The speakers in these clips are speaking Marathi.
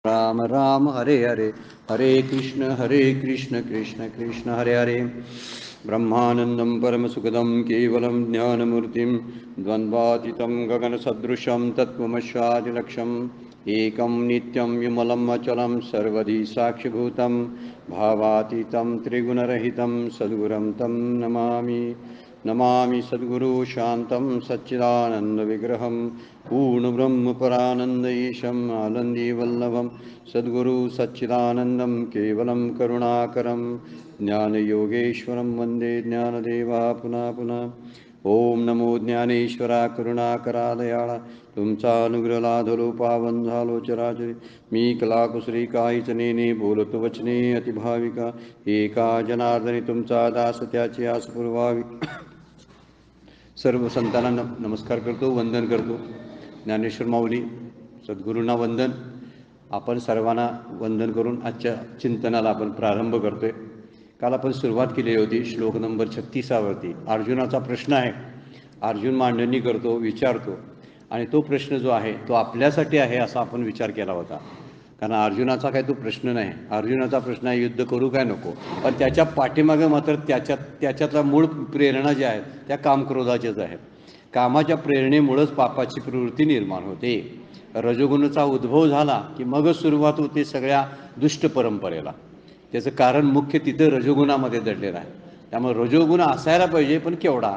राम राम हरे हरे, हरे कृष्ण कृष्ण कृष्ण हरे हरे। ब्रह्मानंदं परमसुखदं केवलं ज्ञानमूर्तिं द्वन्द्वातीतं गगनसदृशं तत्त्वमस्यादिलक्ष्यम् एकं नित्यं विमलं अचलं सर्वधी साक्षिभूतं भावातीतं त्रिगुणरहितं सद्गुरुं तं नमामि। नमामि सद्गुरु शान्तं सच्चिदानन्दविग्रहं पूर्णब्रह्मपरानन्द ईशम् आनन्दीवल्लभं सद्गुरु सच्चिदानन्दं केवलं करुणाकरं ज्ञानयोगेश्वरं वन्दे ज्ञानदेवा पुनः पुनः। ओम नमो ज्ञानेश्वरा करुणाकरा दयाळा, तुमचा अनुग्रह लाधलो पावन झालो चराचरी। मी कलाकुसरी काहीच नेने बोलतो वचने अतिभाविका, एका जनार्दनी तुमचा दास त्याची आस पुरवावी। सर्व संतांना नमस्कार करतो, वंदन करतो। ज्ञानेश्वर माऊली सद्गुरूंना वंदन। आपण सर्वांना वंदन करून आजच्या चिंतनाला आपण प्रारंभ करतोय। काल आपण सुरुवात केली होती श्लोक नंबर 36वरती। अर्जुनाचा प्रश्न आहे, अर्जुन मांडणी करतो, विचारतो, आणि तो प्रश्न जो आहे तो आपल्यासाठी आहे असा आपण विचार केला होता। कारण अर्जुनाचा काय तो प्रश्न नाही, अर्जुनाचा प्रश्न आहे युद्ध करू काय नको, पण त्याच्या पाठीमागे मात्र त्याच्यातला मूळ प्रेरणा जी आहे त्या कामक्रोधाच्याच आहेत। कामाच्या प्रेरणेमुळेच पापाची प्रवृत्ती निर्माण होते। रजोगुणाचा उद्भव झाला की मगच सुरुवात होते सगळ्या दुष्ट परंपरेला। त्याचं कारण मुख्य तिथं रजोगुणामध्ये दडलेलं आहे। त्यामुळे रजोगुण असायला पाहिजे, पण केवढा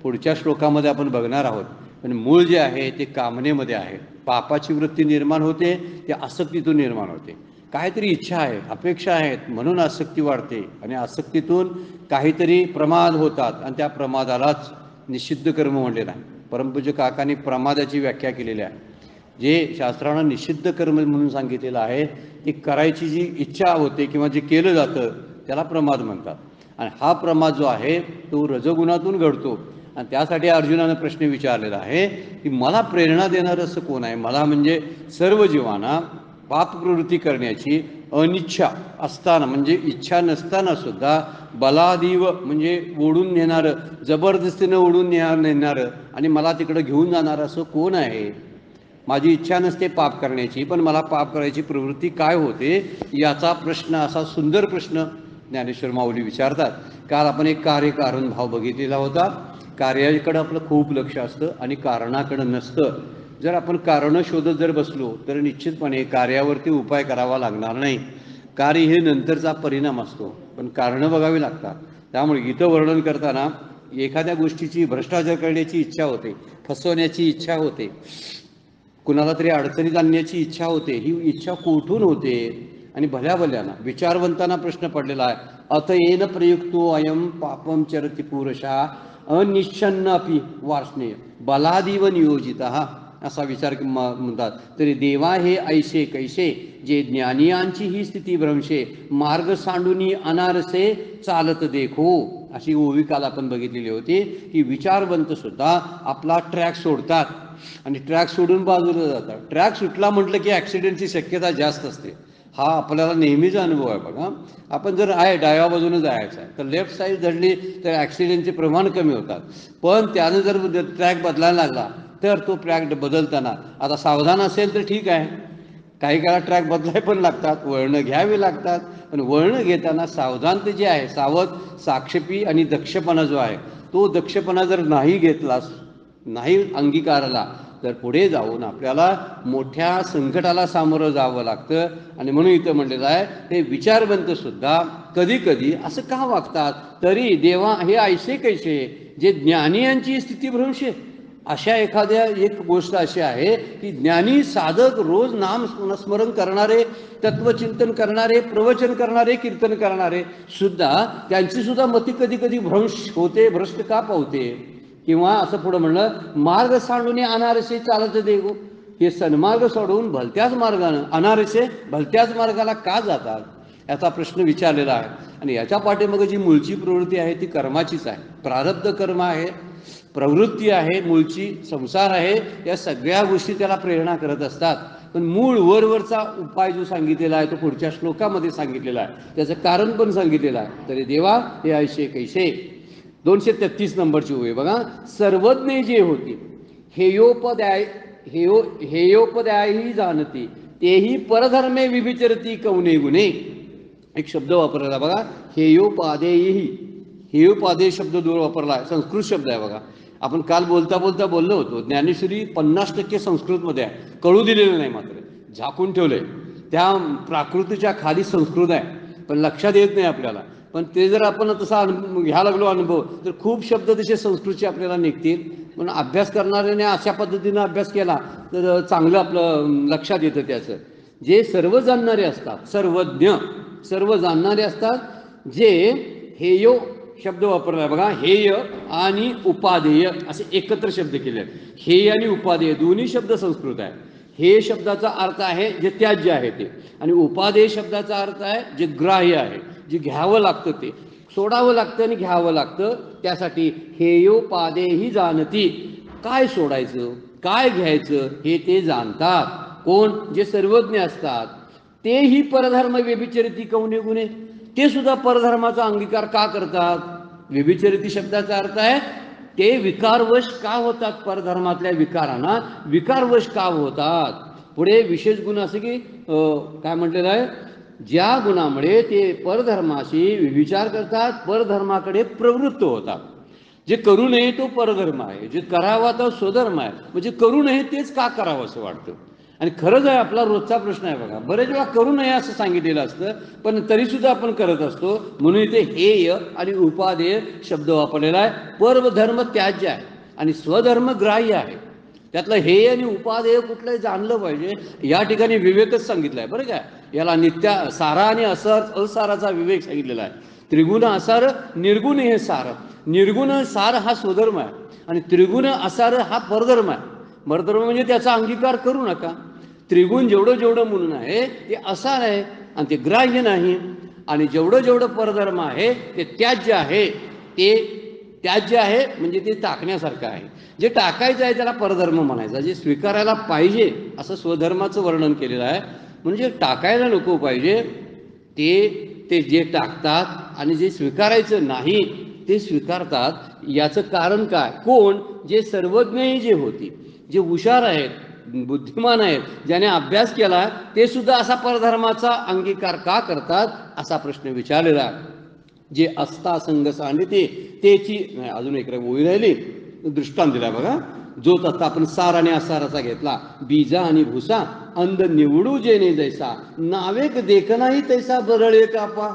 पुढच्या श्लोकामध्ये आपण बघणार आहोत। पण मूळ जे आहे ते कामनेमध्ये आहे। पापाची वृत्ती निर्माण होते, ते आसक्तीतून निर्माण होते। काहीतरी इच्छा आहे, अपेक्षा आहेत, म्हणून आसक्ती वाढते, आणि आसक्तीतून काहीतरी प्रमाद होतात, आणि त्या प्रमादालाच निषिद्ध कर्म म्हणलेलं आहे। परमपूज्य काकांनी प्रमादाची व्याख्या केलेली आहे। जे शास्त्राने निषिद्ध कर्म म्हणून सांगितलेलं आहे ती करायची जी इच्छा होते किंवा जे केलं जातं त्याला प्रमाद म्हणतात। आणि हा प्रमाद जो आहे तो रजोगुणातून घडतो। आणि त्यासाठी अर्जुनाने प्रश्न विचारलेला आहे की मला प्रेरणा देणारं असं कोण आहे। मला म्हणजे सर्व जीवांना पाप प्रवृत्ती करण्याची अनिच्छा असताना, म्हणजे इच्छा नसताना सुद्धा बलादीव म्हणजे ओढून नेणारं, जबरदस्तीनं ओढून नेणारं आणि मला तिकडं घेऊन जाणारं असं कोण आहे। माझी इच्छा नसते पाप करण्याची, पण मला पाप करायची प्रवृत्ती काय होते याचा प्रश्न, असा सुंदर प्रश्न ज्ञानेश्वर माऊली विचारतात। काल आपण एक कार्यकारण भाव बघितलेला होता। कार्याकडे आपलं खूप लक्ष असतं आणि कारणाकडे नसतं। जर आपण कारणं शोधत जर बसलो तर निश्चितपणे कार्यावरती उपाय करावा लागणार नाही। कार्य हे नंतरचा परिणाम असतो, पण कारणं बघावी लागतात। त्यामुळे गीतं वर्णन करताना एखाद्या गोष्टीची भ्रष्टाचार करण्याची इच्छा होते, फसवण्याची इच्छा होते, कुणाला तरी अडचणीत आणण्याची इच्छा होते। ही इच्छा कोठून होते आणि भल्याभल्यानं विचारवंतांना प्रश्न पडलेला आहे। अथ येन प्रयुक्तो अयम पापम चरति पुरुषा अनिच्छन्न अपि वार्ष्णेय बलादीव नियोजितः, असा विचार म्हणतात। तरी देवा हे ऐसे कैसे जे ज्ञानियांची ही स्थिती भ्रंशे मार्ग सांडूनी अनारसे चालत देखो, अशी ओवी काल आपण बघितलेली होती की विचारवंत सुद्धा आपला ट्रॅक सोडतात आणि ट्रॅक सोडून बाजूला जातात। ट्रॅक सुटला म्हटलं की ॲक्सिडेंटची शक्यता जास्त असते। हा आपल्याला नेहमीचा अनुभव आहे बघा। आपण जर आहे डाव्या बाजूने जायचं आहे तर लेफ्ट साईड धरली तर ॲक्सिडेंटचे प्रमाण कमी होतात। पण त्यानं जर ट्रॅक बदलायला लागला तर तो ट्रॅक बदलताना आता सावधान असेल तर ठीक आहे, काही काळा ट्रॅक बदलाय पण लागतात, वळणं घ्यावी लागतात। पण वळणं घेताना सावधानता जी आहे, सावध साक्षेपी आणि दक्षपणा जो आहे तो दक्षपणा जर नाही घेतलास, नाही अंगीकारला, तर पुढे जाऊन आपल्याला मोठ्या संकटाला सामोरं जावं लागतं। आणि म्हणून इथं म्हटलेलं आहे ते विचारवंत सुद्धा कधी कधी असं का वागतात। तरी देवा हे ऐसे कैसे जे ज्ञानियांची स्थिती भ्रंशे, अशा एखाद्या एक गोष्ट अशी आहे की ज्ञानी साधक रोज नाम स्मरण करणारे, तत्वचिंतन करणारे, प्रवचन करणारे, कीर्तन करणारे सुद्धा त्यांची सुद्धा मती कधी कधी भ्रंश होते, भ्रष्ट का पावते। किंवा असं पुढं म्हणलं मार्ग सांडून अनारसे चालत देखो, हे सन्मार्ग सोडून भलत्याच मार्गानं अनारसे भलत्याच मार्गाला का जातात याचा प्रश्न विचारलेला आहे। आणि याच्या पाठीमागे जी मूळची प्रवृत्ती आहे ती कर्माचीच आहे। प्रारब्ध कर्म आहे, प्रवृत्ती आहे, मूळची संसार आहे, या सगळ्या गोष्टी त्याला प्रेरणा करत असतात। पण मूळ वरवरचा उपाय जो सांगितलेला आहे तो पुढच्या श्लोकामध्ये सांगितलेला आहे, त्याचं कारण पण सांगितलेलं आहे। तरी देवा हे ऐसे कैसे, 233 नंबरची ओवी बघा। सर्वज्ञ जे होते हेयोपद्यायी जाणती तेही परधर्मे विविचरती कौने गुणे. एक शब्द वापरला बघा, हेयोपादेयही. हेयोपादेय शब्द दूर वापरला आहे, संस्कृत शब्द आहे बघा. आपण काल बोलता बोलता बोललो होतो, ज्ञानेश्वरी 50% संस्कृतमध्ये आहे, कळू दिलेलं नाही, मात्र झाकून ठेवलंय. त्या प्राकृतीच्या खाली संस्कृत आहे, पण लक्षात येत नाही आपल्याला. पण ते जर आपण तसा घ्यायला लागलो अनुभव, तर खूप शब्द तसे संस्कृतचे आपल्याला निघतील. पण अभ्यास करणाऱ्याने अशा पद्धतीनं अभ्यास केला तर चांगलं आपलं लक्षात येतं त्याचं. जे सर्व जाणणारे असतात, सर्वज्ञ, सर्व जाणणारे असतात, जे हेयो शब्द वापरला बघा, हेय आणि उपादेय असे एकत्र शब्द केले आहेत. हेय आणि उपादेय दोन्ही शब्द संस्कृत आहे. हे शब्दाचा अर्थ आहे जे त्याज्य आहे ते, आणि उपादेय शब्दाचा अर्थ आहे जे ग्राह्य आहे, जे घ्यावं लागतं, ते सोडावं लागतं आणि घ्यावं लागतं. त्यासाठी हेयोपादेही जाणती. काय सोडायचं काय घ्यायचं हे ते जाणतात. कोण? जे सर्वज्ञ असतात. तेही परधर्म व्यभिचरिती कौने गुणे. ते सुद्धा परधर्माचा अंगीकार का करतात? व्यभिचरिती शब्दाचा अर्थ आहे ते विकारवश का होतात, परधर्मातल्या विकारांना विकारवश का होतात. पुढे विशेष गुण असं की काय म्हटलेलं आहे, ज्या गुणामुळे ते परधर्माशी विचार करतात, परधर्माकडे प्रवृत्त होतात. जे करू नये तो परधर्म आहे, जे करावा तो स्वधर्म आहे. म्हणजे करू नये तेच का करावं असं वाटतं. आणि खरंच आहे, आपला रोजचा प्रश्न आहे बघा. बरेच वेळा करू नये असं सांगितलेलं असतं, पण तरीसुद्धा आपण करत असतो. म्हणून इथे हेय आणि उपादेय शब्द वापरलेला आहे. परधर्म त्याज्य आहे आणि स्वधर्म ग्राह्य आहे. त्यातलं हेय आणि उपादेय कुठलंही जाणलं पाहिजे. या ठिकाणी विवेकच सांगितलं आहे बरं का. याला नित्या सारा आणि असाराचा विवेक सांगितलेला आहे. त्रिगुण असार, निर्गुण हे सार. निर्गुण सार हा स्वधर्म आहे आणि त्रिगुण असार हा परधर्म आहे. परधर्म म्हणजे त्याचा अंगीकार करू नका. त्रिगुण जेवढं जेवढं म्हणून आहे ते असार आहे आणि ते ग्राह्य नाही. आणि जेवढं जेवढं परधर्म आहे ते त्याज्य आहे. ते त्याज्य आहे म्हणजे ते टाकण्यासारखं आहे. जे टाकायचं आहे त्याला परधर्म म्हणायचा. जे स्वीकारायला पाहिजे असं स्वधर्माचं वर्णन केलेलं आहे. म्हणजे टाकायला नको पाहिजे ते जे टाकतात आणि जे स्वीकारायचं नाही ते स्वीकारतात. याचं कारण काय? कोण? जे सर्वज्ञही जे होती, जे हुशार आहेत, बुद्धिमान आहेत, ज्याने अभ्यास केला, ते सुद्धा असा परधर्माचा अंगीकार का करतात असा प्रश्न विचारलेला. जे असता संग सांडिते त्याची अजून एक ओळी राहिली, दृष्टांत दिला बघा. जो तसा आपण सार आणि असाराचा घेतला, बीजा आणि भुसा, अंध निवडू जेने जैसा, नावेक देखनाही तैसा बरळे कापा.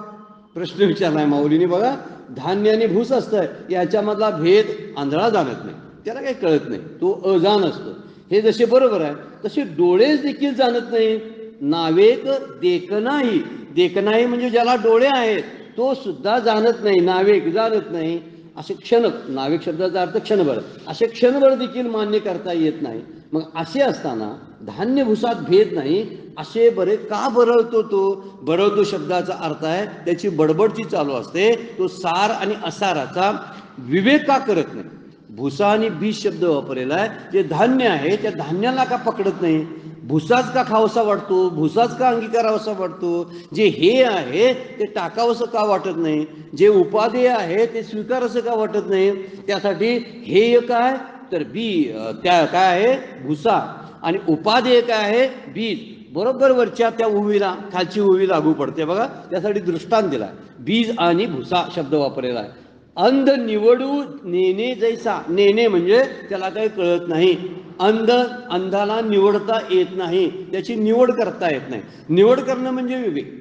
प्रश्न विचारलाय माऊलीने बघा. धान्य आणि भूस असतं, याच्यामधला भेद आंधळा जाणत नाही, त्याला काही कळत नाही, तो अजान असतो. हे जसे बरोबर आहे तसे डोळेच देखील जाणत नाही. नावेक देखनाही, देखनाही म्हणजे ज्याला डोळे आहेत तो सुद्धा जाणत नाही, नावेक जाणत नाही. असे क्षण, नाविक शब्दाचा अर्थ क्षणभर, असे क्षणभर देखील मान्य करता येत नाही. मग असे असताना धान्य भुसात भेद नाही असे बरे का बरळतो? तो बरळतो शब्दाचा अर्थ आहे त्याची बडबडची चालू असते. तो सार आणि असाराचा विवेक का करत नाही? भुसा आणि बीज शब्द वापरलेला आहे. जे धान्य आहे त्या धान्याला का पकडत नाही? भुसाच का खावसा वाटतो? भुसाच का अंगीकारावसा वाटतो? जे हे आहे ते टाकावंसं का वाटत नाही? जे उपादेय आहे ते स्वीकारावंसं का वाटत नाही? त्यासाठी हेय काय तर त्या काय आहे? भुसा. आणि उपादेय काय आहे? बीज. बरोबर वरच्या त्या उवीला खालची उवी लागू पडते बघा. त्यासाठी दृष्टांत दिला, बीज आणि भुसा शब्द वापरलेला आहे. अंध निवडू नेणे जैसा. नेणे म्हणजे त्याला काही कळत नाही. अंधाला निवडता येत नाही, त्याची निवड करता येत नाही. निवड करणं म्हणजे विवेक.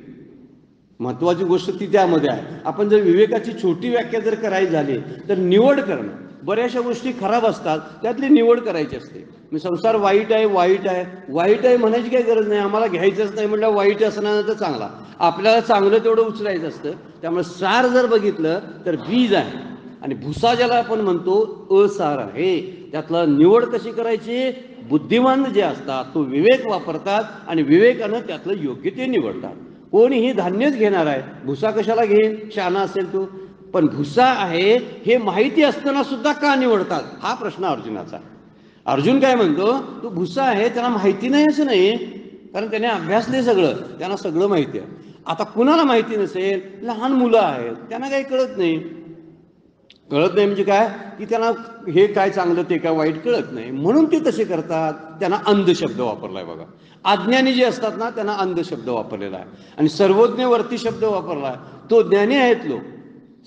महत्वाची गोष्ट ती त्यामध्ये आहे. आपण जर विवेकाची छोटी व्याख्या जर करायची झाली तर निवड करणं. बऱ्याचशा गोष्टी खराब असतात, त्यातली निवड करायची असते. मी संसार वाईट आहे, वाईट आहे, वाईट आहे म्हणायची काही गरज नाही. आम्हाला घ्यायचंच नाही म्हटलं वाईट असणार तर चांगला, आपल्याला चांगलं तेवढं उचलायचं असतं. त्यामुळे सार जर बघितलं तर बीज आहे आणि भुसा ज्याला आपण म्हणतो असार आहे. त्यातलं निवड कशी करायची? बुद्धिमान जे असतात तो विवेक वापरतात आणि विवेकानं त्यातलं योग्य ते निवडतात. कोणीही धान्यच घेणार आहे, भुसा कशाला घेईन? शहाणा असेल तो. पण भुसा आहे हे माहिती असताना सुद्धा का निवडतात हा प्रश्न अर्जुनाचा. अर्जुन काय म्हणतो? तो भुसा आहे त्याला माहिती नाही असं नाही, कारण त्याने अभ्यासले सगळं, त्यांना सगळं माहिती आहे. आता कुणाला माहिती नसेल? लहान मुलं आहेत, त्यांना काही कळत नाही. कळत नाही म्हणजे काय की त्यांना हे काय चांगलं ते काय वाईट कळत नाही, म्हणून ते तसे करतात. त्यांना अंध शब्द वापरलाय बघा. अज्ञानी जे असतात ना त्यांना अंध शब्द वापरलेला आहे, आणि सर्वज्ञ वरती शब्द वापरला आहे. तो ज्ञानी आहेत लोक,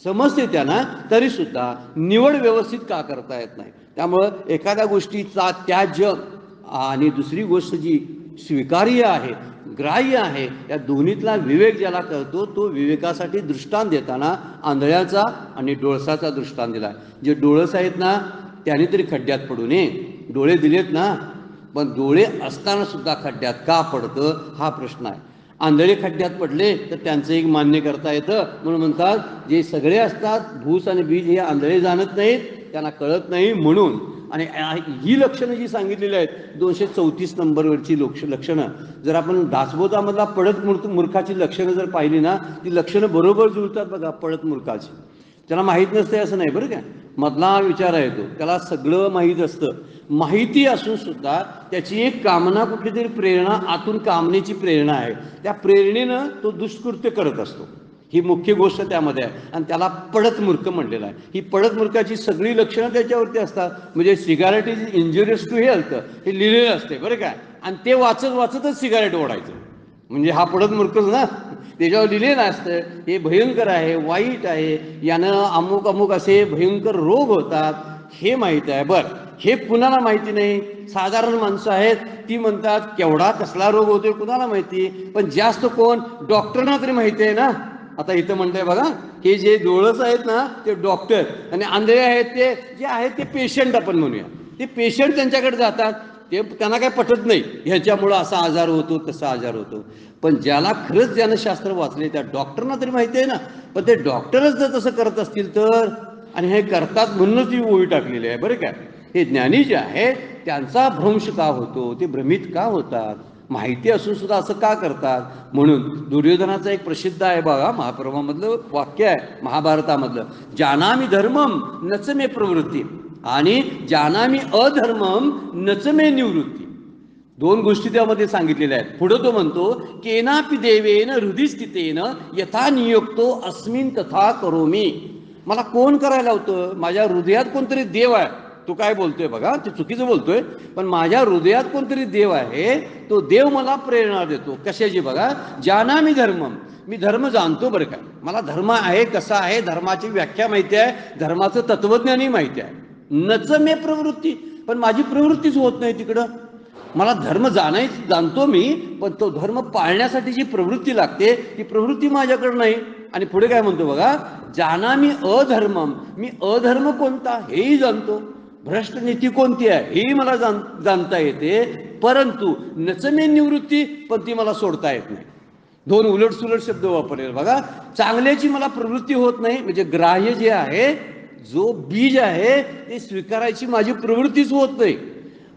समजते त्यांना, तरी सुद्धा निवड व्यवस्थित का करता येत नाही. त्यामुळं एखाद्या गोष्टीचा त्याज्य आणि दुसरी गोष्ट जी स्वीकार्य आहे, ग्राह्य आहे, या दोन्हीतला विवेक ज्याला कळतो तो विवेकासाठी दृष्टांत देताना आंधळ्याचा आणि डोळसाचा दृष्टांत दिला. जे डोळस आहेत ना त्याने तरी खड्ड्यात पडू नये, डोळे दिलेत ना, पण डोळे असताना सुद्धा खड्ड्यात का पडतं हा प्रश्न आहे. आंधळे खड्ड्यात पडले तर त्यांचं एक मान्य करता येतं, म्हणून म्हणतात जे सगळे असतात भूस आणि बीज हे आंधळे जाणत नाहीत, त्यांना कळत नाही म्हणून. आणि ही लक्षणं जी सांगितलेली आहेत 234 नंबरवरची लक्षणं, जर आपण दासबोधामधला पडत मूर्खाची लक्षणं जर पाहिली ना, ती लक्षणं बरोबर जुळतात बघा पडत मूर्खाची. त्याला माहीत नसते असं नाही बरं काय, मधला विचार आहे तो, त्याला सगळं माहीत असतं. माहिती असून सुद्धा त्याची एक कामना, कुठली तरी प्रेरणा, आतून कामनेची प्रेरणा आहे, त्या प्रेरणेनं तो दुष्कृत्य करत असतो. ही मुख्य गोष्ट त्यामध्ये आहे, आणि त्याला पडत मूर्ख म्हणलेलं आहे. ही पडत मूर्खाची सगळी लक्षणं त्याच्यावरती असतात. म्हणजे cigarette is injurious to health हे लिहिलेलं असते बरं काय, आणि ते वाचत वाचतच सिगारेट ओढायचं, म्हणजे हा पडत मूर्खच ना. त्याच्यावर लिहिलेलं असतं हे भयंकर आहे, वाईट आहे, यानं अमुक अमुक असे भयंकर रोग होतात, हे माहीत आहे. बरं, हे कुणाला माहिती नाही. साधारण माणसं आहेत ती म्हणतात केवढा कसला रोग होतोय कुणाला माहिती, पण जास्त कोण, डॉक्टरना तरी माहिती आहे ना. आता इथं म्हणतंय बघा, हे जे डोळस आहेत ना ते डॉक्टर, आणि आंधळे आहेत ते जे आहेत ते पेशंट आपण म्हणूया, ते पेशंट त्यांच्याकडे जातात. ते त्यांना काय पटत नाही ह्याच्यामुळं असा आजार होतो तसा आजार होतो. पण ज्याला खरंच ज्यानं शास्त्र वाचले त्या डॉक्टरना तरी माहिती आहे ना. पण ते डॉक्टरच जर तसं करत असतील तर, आणि हे करतात म्हणूनच ती ओळी टाकलेली आहे बरं काय. हे ज्ञानी जे आहेत त्यांचा भ्रंश का होतो, ते भ्रमित का होतात, माहिती असून सुद्धा असं का करतात. म्हणून दुर्योधनाचं एक प्रसिद्ध आहे बघा महापर्वामधलं वाक्य आहे, महाभारतामधलं, जानामि धर्मम नच मे प्रवृत्ती आणि जानामि अधर्मम नच मे निवृत्ती. दोन गोष्टी त्यामध्ये सांगितलेल्या आहेत. पुढं तो म्हणतो केनापि देवेन हृदय स्थितेन यथा नियुक्तो अस्मिन तथा करोमी. मला कोण करायला होतं, माझ्या हृदयात कोणतरी देव आहे. तो काय बोलतोय बघा, ते चुकीचं बोलतोय, पण माझ्या हृदयात कोणतरी देव आहे, तो देव मला प्रेरणा देतो. कशाची बघा, जानामि धर्मम, मी धर्म जाणतो बरं का, मला धर्म आहे कसा आहे, धर्माची व्याख्या माहिती आहे, धर्माचं तत्वज्ञानही माहिती आहे. नच मे प्रवृत्ती, पण माझी प्रवृत्तीच होत नाही तिकडं. मला धर्म जाणतो मी, पण तो धर्म पाळण्यासाठी जी प्रवृत्ती लागते ती प्रवृत्ती माझ्याकडे नाही. आणि पुढे काय म्हणतो बघा, जानामि अधर्मम, मी अधर्म कोणता हेही जाणतो, भ्रष्ट नीती कोणती आहे हेही मला जाणता येते, परंतु नचमे निवृत्ती, पण ती मला सोडता येत नाही. दोन उलटसुलट शब्द वापरले बघा. चांगल्याची मला प्रवृत्ती होत नाही, म्हणजे ग्राह्य जे आहे, जो बीज आहे ते स्वीकारायची माझी प्रवृत्तीच होत नाही.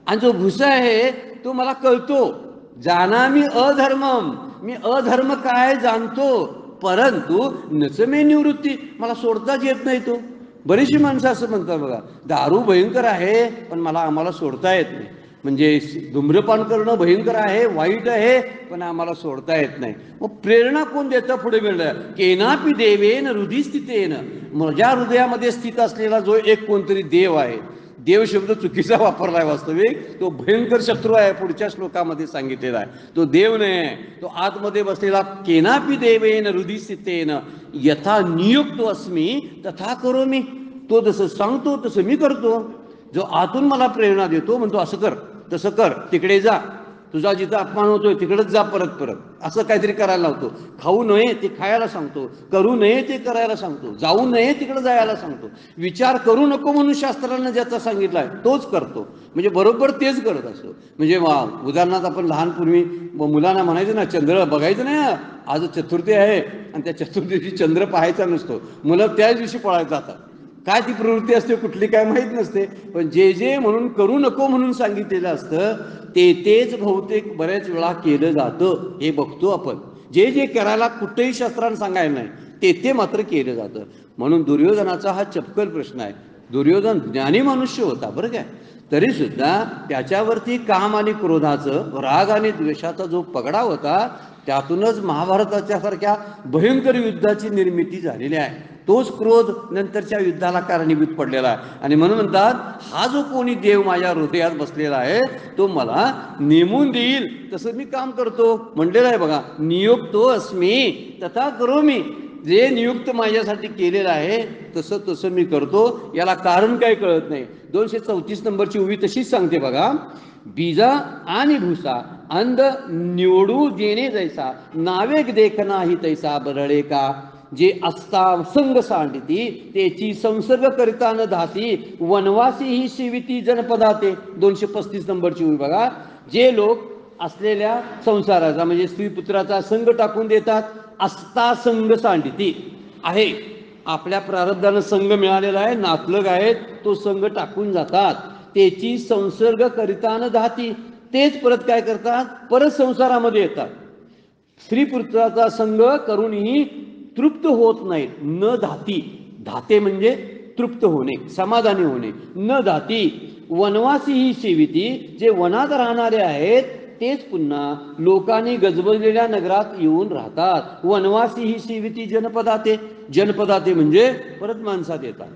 आणि जो भुसा आहे तो मला कळतो, जानामि अधर्मम, मी अधर्म काय जाणतो, परंतु नचमे निवृत्ती, मला सोडताच येत नाही तो. बरीचशी माणसं असं म्हणतात बघा, दारू भयंकर आहे पण आम्हाला सोडता येत नाही. म्हणजे धूम्रपान करणं भयंकर आहे, वाईट आहे, पण आम्हाला सोडता येत नाही. मग प्रेरणा कोण देतं पुढे मिळलं, केनापि देवेन हृदय स्थितेन, माझ्या हृदयामध्ये स्थित असलेला जो एक कोणतरी देव आहे. देव शब्द चुकीचा वापरलाय, वास्तविक तो भयंकर शत्रू आहे, पुढच्या श्लोकामध्ये सांगितलेला आहे. तो देव नाही, तो आतमध्ये बसलेला केनापि देवेन हृदय स्थितेन यथा नियुक्तो अस्मी तथा करोमी. तो जसं सांगतो तसं मी करतो. जो आतून मला प्रेरणा देतो, म्हणतो असं कर तसं कर, तिकडे जा, तुझा जिथं अपमान होतोय तिकडेच जा, परत परत असं काहीतरी करायला लावतो. खाऊ नये ते खायला सांगतो, करू नये ते करायला सांगतो, जाऊ नये तिकडे जायला सांगतो, विचार करू नको म्हणून शास्त्रानं ज्याचा सांगितलाय तोच करतो. म्हणजे बरोबर तेच करत असतो. म्हणजे उदाहरणार्थ आपण लहानपूर्वी मुलांना म्हणायचं ना, चंद्र बघायचं नाही, आज चतुर्थी आहे आणि त्या चतुर्थीची चंद्र पाहायचा नसतो, मुलं त्याच दिवशी पळायला जातात. काय ती प्रवृत्ती असते कुठली काय माहीत नसते, पण जे जे म्हणून करू नको म्हणून सांगितलेलं असतं तेच बहुतेक बऱ्याच वेळा केलं जातं. हे बघतो आपण, जे जे करायला कुठेही शास्त्रानं सांगायला नाही ते मात्र केलं जातं. म्हणून दुर्योधनाचा हा चपकल प्रश्न आहे. दुर्योधन ज्ञानी मनुष्य होता बरं काय, तरी सुद्धा त्याच्यावरती काम आणि क्रोधाचं, राग आणि द्वेषाचा जो पगडा होता त्यातूनच महाभारताच्या सारख्या भयंकर युद्धाची निर्मिती झालेली आहे. तोच क्रोध नंतरच्या युद्धाला कारणीभूत पडलेला आहे. आणि म्हणून म्हणतात, हा जो कोणी देव माझ्या हृदयात बसलेला आहे तो मला नेमून देईल तसं मी काम करतो म्हणलेलं आहे बघा. नियुक्तो अस्मी तथा करोमी. जे नियुक्त माझ्यासाठी केलेलं आहे तसं तसं मी करतो. याला कारण काय कळत नाही. 234 नंबरची उभी तशीच सांगते बघा. बीजा आणि भूसा अंध निवडू देणे जैसा नावेक देखना ही तैसा बरळे का. जे असता संग सांडिती त्याची संसर्ग करिता न धाती वनवासी ही शिविती जनपदाते. 235 नंबरची उभी बघा. जे लोक असलेल्या संसाराचा म्हणजे स्त्री पुत्राचा संग टाकून देतात. असता संग सांडिती आहे, आपल्या प्रारब्धानं संघ मिळालेला आहे, नातलग आहेत, तो संघ टाकून जातात. त्याची संसर्ग करिता न धाती. तेच परत काय करतात, परत संसारामध्ये येतात. स्त्री पुत्राचा संघ करूनही तृप्त होत नाहीत. न धाती, धाते म्हणजे तृप्त होणे, समाधानी होणे. न धाती वनवासी ही सेविती. जे वनात राहणारे आहेत तेच पुन्हा लोकांनी गजबजलेल्या नगरात येऊन राहतात. वनवासी ही सेविती जनपदाते. जनपदाते म्हणजे परत माणसात येतात.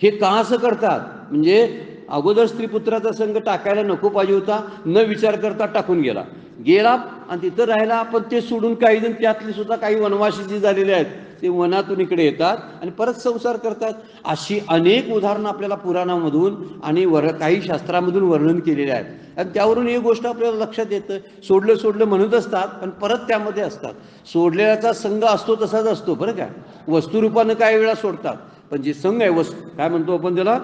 हे का असं करतात म्हणजे अगोदर स्त्री पुत्राचा संघ टाकायला नको पाहिजे होता, न विचार करता टाकून गेला आणि तिथं राहिला. पण ते सोडून काही जण त्यातले सुद्धा काही वनवासी जी झालेले आहेत ते वनातून इकडे येतात आणि परत संसार करतात. अशी अनेक उदाहरणं आपल्याला पुराणामधून आणि काही शास्त्रामधून वर्णन केलेले आहेत. आणि त्यावरून ही गोष्ट आपल्याला लक्षात येतं. सोडलं सोडलं म्हणत असतात पण परत त्यामध्ये असतात. सोडलेल्याचा संघ असतो तसाच असतो बरं का. वस्तुरूपानं काही वेळा सोडतात, पण जे संघ आहे काय म्हणतो आपण त्याला,